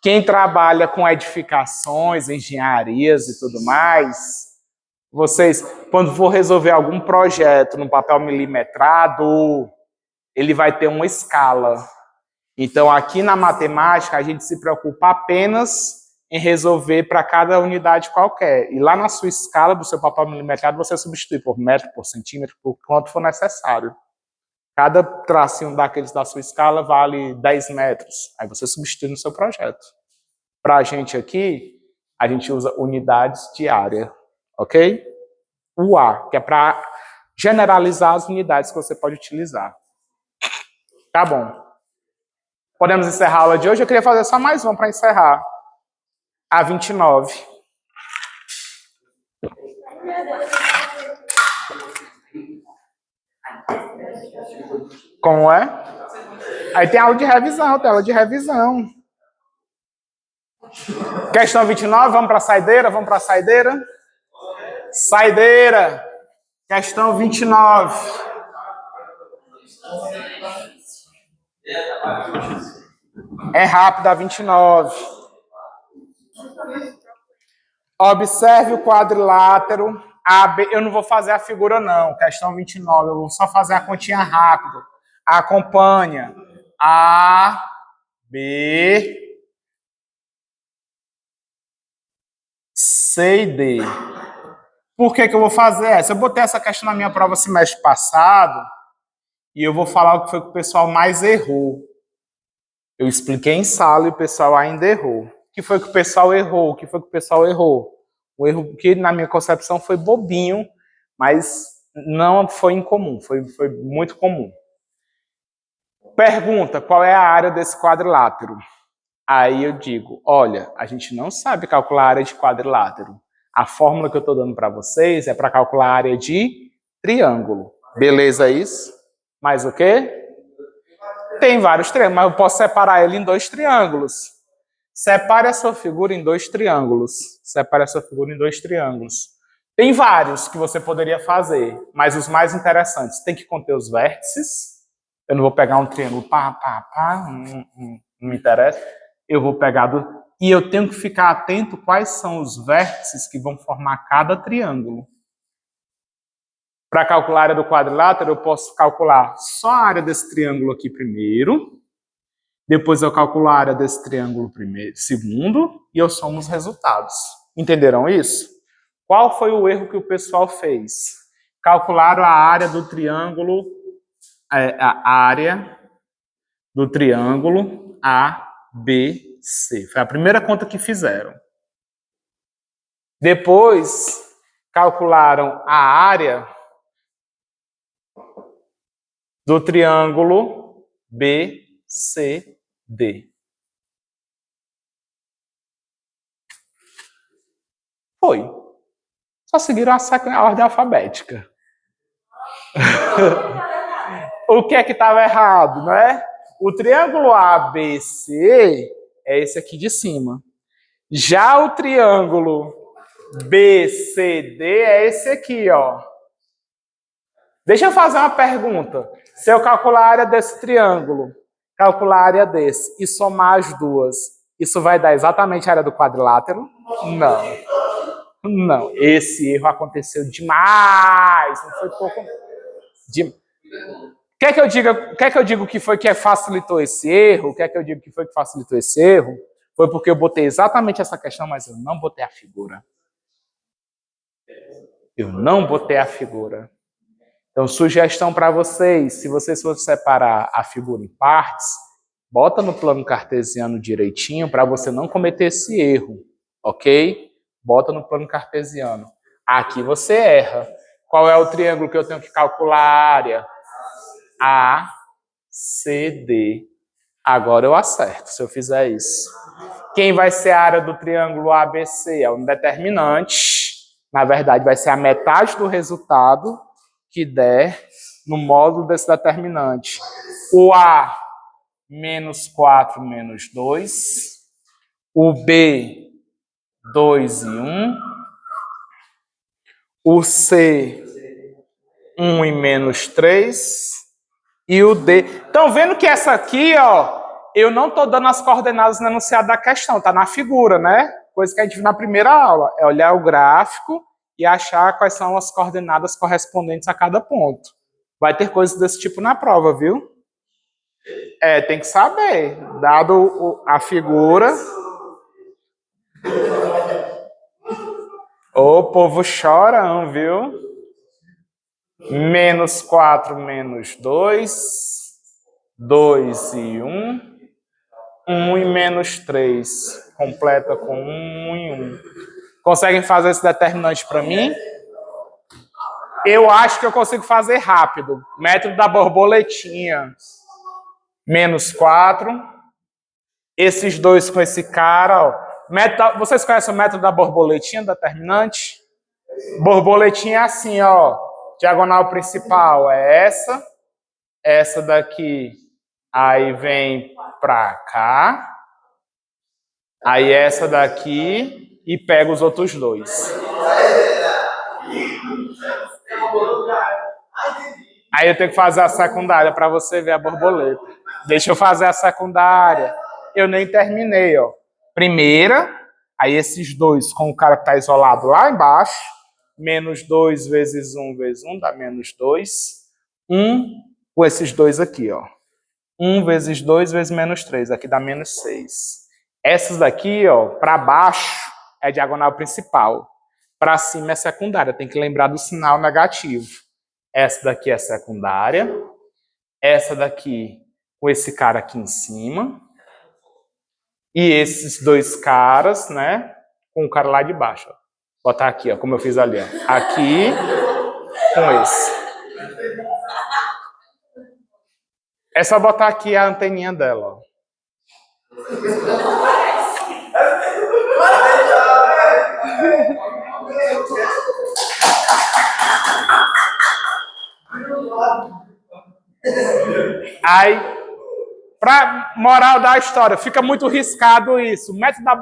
quem trabalha com edificações, engenharias e tudo mais, vocês, quando for resolver algum projeto no papel milimetrado, ele vai ter uma escala. Então, aqui na matemática, a gente se preocupa apenas em resolver para cada unidade qualquer. E lá na sua escala do seu papel milimetrado, você substitui por metro, por centímetro, por quanto for necessário. Cada tracinho daqueles da sua escala vale 10 metros. Aí você substitui no seu projeto. Para a gente aqui, a gente usa unidades de área, ok? O A, que é para generalizar as unidades que você pode utilizar. Tá bom. Podemos encerrar a aula de hoje? Eu queria fazer só mais uma para encerrar. A 29. Como é? Aí tem aula de revisão, tem aula de revisão. Questão 29, vamos para a saideira? Vamos para a saideira? Saideira. Questão 29. É rápida a 29. Observe o quadrilátero AB. Eu não vou fazer a figura, não. Questão 29. Eu vou só fazer a continha rápido. Acompanha. A, B, C e D. Por que eu vou fazer essa? Eu botei essa questão na minha prova semestre passado e eu vou falar o que foi que o pessoal mais errou. Eu expliquei em sala e o pessoal ainda errou. que foi que o pessoal errou? O que foi que o pessoal errou? Um erro que, na minha concepção, foi bobinho, mas não foi incomum, foi muito comum. Pergunta, qual é a área desse quadrilátero? Aí eu digo, olha, a gente não sabe calcular a área de quadrilátero. A fórmula que eu estou dando para vocês é para calcular a área de triângulo. Beleza isso? Mais o quê? Tem vários triângulos, mas eu posso separar ele em 2 triângulos. Separe a sua figura em 2 triângulos. Separe a sua figura em 2 triângulos. Tem vários que você poderia fazer, mas os mais interessantes tem que conter os vértices. Eu não vou pegar um triângulo, não me interessa. Eu vou pegar e eu tenho que ficar atento quais são os vértices que vão formar cada triângulo. Para calcular a área do quadrilátero, eu posso calcular só a área desse triângulo aqui primeiro, depois eu calculo a área desse triângulo segundo, e eu somo os resultados. Entenderam isso? Qual foi o erro que o pessoal fez? Calcularam a área do triângulo, a área do triângulo ABC. Foi a primeira conta que fizeram. Depois, calcularam a área do triângulo BCD. Foi. Só seguiram a ordem alfabética. O que é que estava errado, né? O triângulo ABC é esse aqui de cima. Já o triângulo BCD é esse aqui, ó. Deixa eu fazer uma pergunta. Se eu calcular a área desse triângulo, calcular a área desse e somar as duas, isso vai dar exatamente a área do quadrilátero? Não. Não. Esse erro aconteceu demais. Não foi pouco. Quer que eu diga que foi que facilitou esse erro? Quer que eu diga que foi que facilitou esse erro? Foi porque eu botei exatamente essa questão, mas eu não botei a figura. Eu não botei a figura. Então, sugestão para vocês, se vocês forem separar a figura em partes, bota no plano cartesiano direitinho para você não cometer esse erro, ok? Bota no plano cartesiano. Aqui você erra. Qual é o triângulo que eu tenho que calcular a área? ACD. Agora eu acerto se eu fizer isso. Quem vai ser a área do triângulo ABC? É um determinante. Na verdade, vai ser a metade do resultado que der no módulo desse determinante. O A, menos 4, menos 2. O B, 2 e 1. O C, 1 e menos 3. E o D. Estão vendo que essa aqui, ó, eu não estou dando as coordenadas no enunciado da questão, tá na figura, né? Coisa que a gente viu na primeira aula. É olhar o gráfico e achar quais são as coordenadas correspondentes a cada ponto. Vai ter coisas desse tipo na prova, viu? Tem que saber. Dado a figura. O povo chorão, viu? Menos 4, menos 2. 2 e 1. 1 e menos 3. Completa com 1 e 1. Conseguem fazer esse determinante para mim? Eu acho que eu consigo fazer rápido. Método da borboletinha. Menos 4. Esses dois com esse cara, ó. Vocês conhecem o método da borboletinha, determinante? Borboletinha é assim, ó. Diagonal principal é essa. Essa daqui. Aí vem pra cá. Aí essa daqui. E pega os outros dois. Aí eu tenho que fazer a secundária para você ver a borboleta. Deixa eu fazer a secundária. Eu nem terminei, ó. Primeira, aí esses dois com o cara que está isolado lá embaixo. Menos 2 vezes 1 vezes 1 dá menos 2. 1 com esses dois aqui, ó. 1 vezes 2 vezes menos 3. Aqui dá menos 6. Essas daqui, ó, para baixo é diagonal principal. Para cima é secundária. Tem que lembrar do sinal negativo. Essa daqui é secundária. Essa daqui com esse cara aqui em cima. E esses dois caras, né? Com o cara lá de baixo. Ó. Botar aqui, ó, como eu fiz ali. Ó. Aqui com esse. É só botar aqui a anteninha dela. Ó. Aí, pra moral da história, fica muito riscado isso. O método da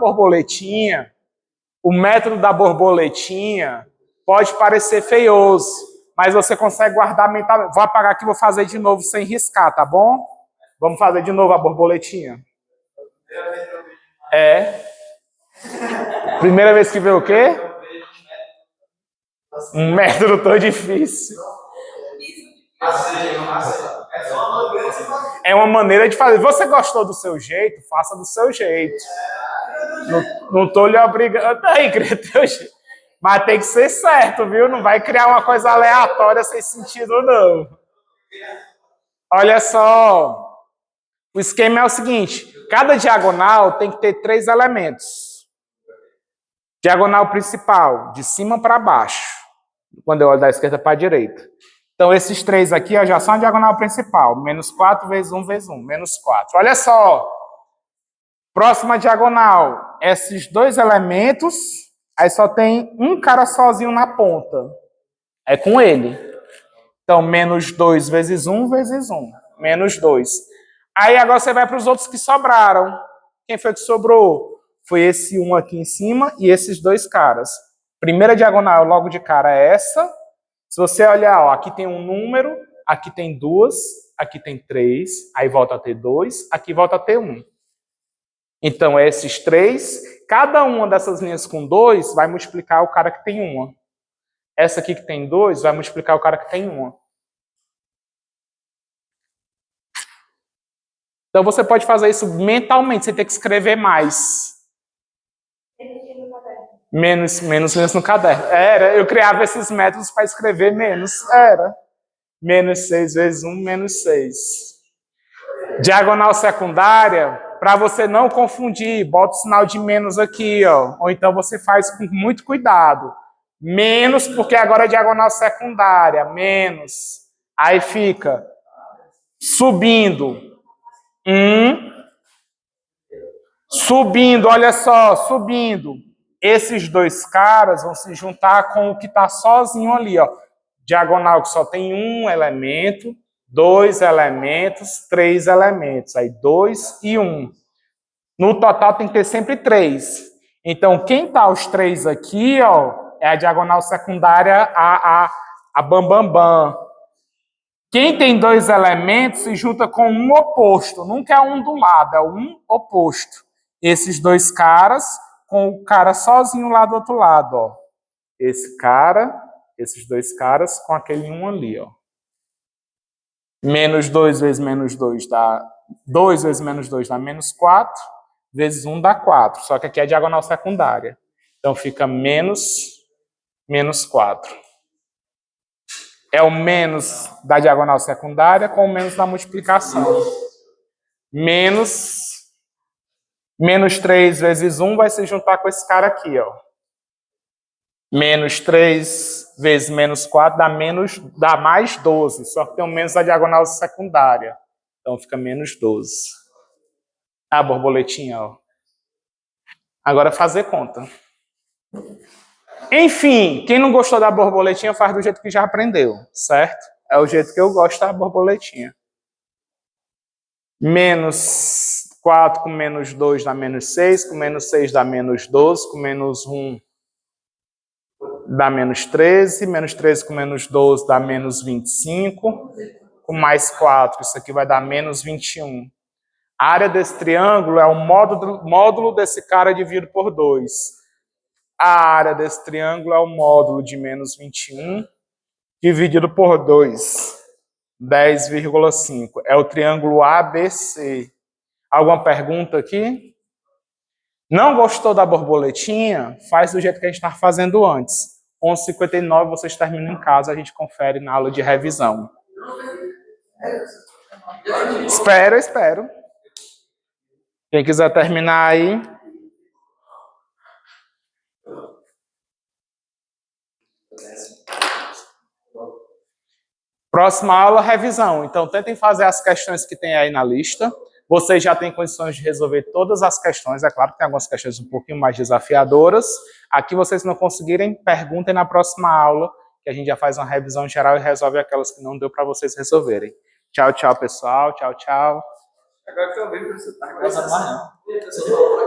borboletinha pode parecer feioso, mas você consegue guardar mentalmente. Vou apagar aqui e vou fazer de novo sem riscar, tá bom? Vamos fazer de novo a borboletinha. Primeira vez que vê o quê? Um método tão difícil. É uma maneira de fazer. Você gostou do seu jeito? Faça do seu jeito. Não estou lhe obrigando. Aí, cria teu jeito. Mas tem que ser certo, viu? Não vai criar uma coisa aleatória sem sentido, não. Olha só. O esquema é o seguinte. Cada diagonal tem que ter 3 elementos. Diagonal principal, de cima para baixo. Quando eu olho da esquerda para a direita. Então, esses 3 aqui ó, já são a diagonal principal. Menos 4 vezes 1 vezes 1. Menos 4. Olha só. Próxima diagonal. Esses 2 elementos. Aí só tem um cara sozinho na ponta. É com ele. Então, menos 2 vezes 1 vezes 1. Menos 2. Aí agora você vai para os outros que sobraram. Quem foi que sobrou? Foi esse 1 aqui em cima e esses 2 caras. Primeira diagonal logo de cara é essa. Se você olhar, ó, aqui tem um número, aqui tem 2, aqui tem 3, aí volta a ter 2, aqui volta a ter 1. Então, esses 3, cada uma dessas linhas com 2 vai multiplicar o cara que tem 1. Essa aqui que tem 2 vai multiplicar o cara que tem 1. Então, você pode fazer isso mentalmente, sem ter que escrever mais. Menos no caderno. Eu criava esses métodos para escrever menos. Menos 6 vezes 1, menos 6. Diagonal secundária, para você não confundir, bota o sinal de menos aqui, ó. Ou então você faz com muito cuidado. Menos, porque agora é diagonal secundária. Menos. Aí fica subindo. Subindo, olha só, subindo. Esses 2 caras vão se juntar com o que está sozinho ali, ó. Diagonal que só tem 1 elemento, 2 elementos, 3 elementos. Aí 2 e 1. No total tem que ter sempre 3. Então, quem está os 3 aqui, ó, é a diagonal secundária, a bam. Quem tem 2 elementos se junta com um oposto. Nunca é um do lado, é um oposto. Esses 2 caras com o cara sozinho lá do outro lado, ó. Esse cara, esses 2 caras com aquele 1 ali, ó. Menos 2 vezes menos 2 dá... 2 vezes menos 2 dá menos 4, vezes 1 dá 4. Só que aqui é diagonal secundária. Então fica menos 4. É o menos da diagonal secundária com o menos da multiplicação. Menos 3 vezes 1 vai se juntar com esse cara aqui, ó. Menos 3 vezes menos 4 dá mais 12, só que tem um menos da diagonal secundária. Então fica menos 12. A borboletinha, ó. Agora fazer conta. Enfim, quem não gostou da borboletinha faz do jeito que já aprendeu, certo? É o jeito que eu gosto da borboletinha. Menos 4 com menos 2 dá menos 6, com menos 6 dá menos 12, com menos 1 dá menos 13, menos 13 com menos 12 dá menos 25, com mais 4, isso aqui vai dar menos 21. A área desse triângulo é o módulo desse cara dividido por 2. A área desse triângulo é o módulo de menos 21 dividido por 2. 10,5. É o triângulo ABC. Alguma pergunta aqui? Não gostou da borboletinha? Faz do jeito que a gente estava fazendo antes. 11h59 vocês terminam em casa, a gente confere na aula de revisão. Espero. Quem quiser terminar aí. Próxima aula, revisão. Então, tentem fazer as questões que tem aí na lista. Vocês já têm condições de resolver todas as questões. É claro que tem algumas questões um pouquinho mais desafiadoras. Aqui, vocês não conseguirem, perguntem na próxima aula, que a gente já faz uma revisão geral e resolve aquelas que não deu para vocês resolverem. Tchau, tchau, pessoal. Tchau, tchau. Agora que eu vejo, você tá Não, não.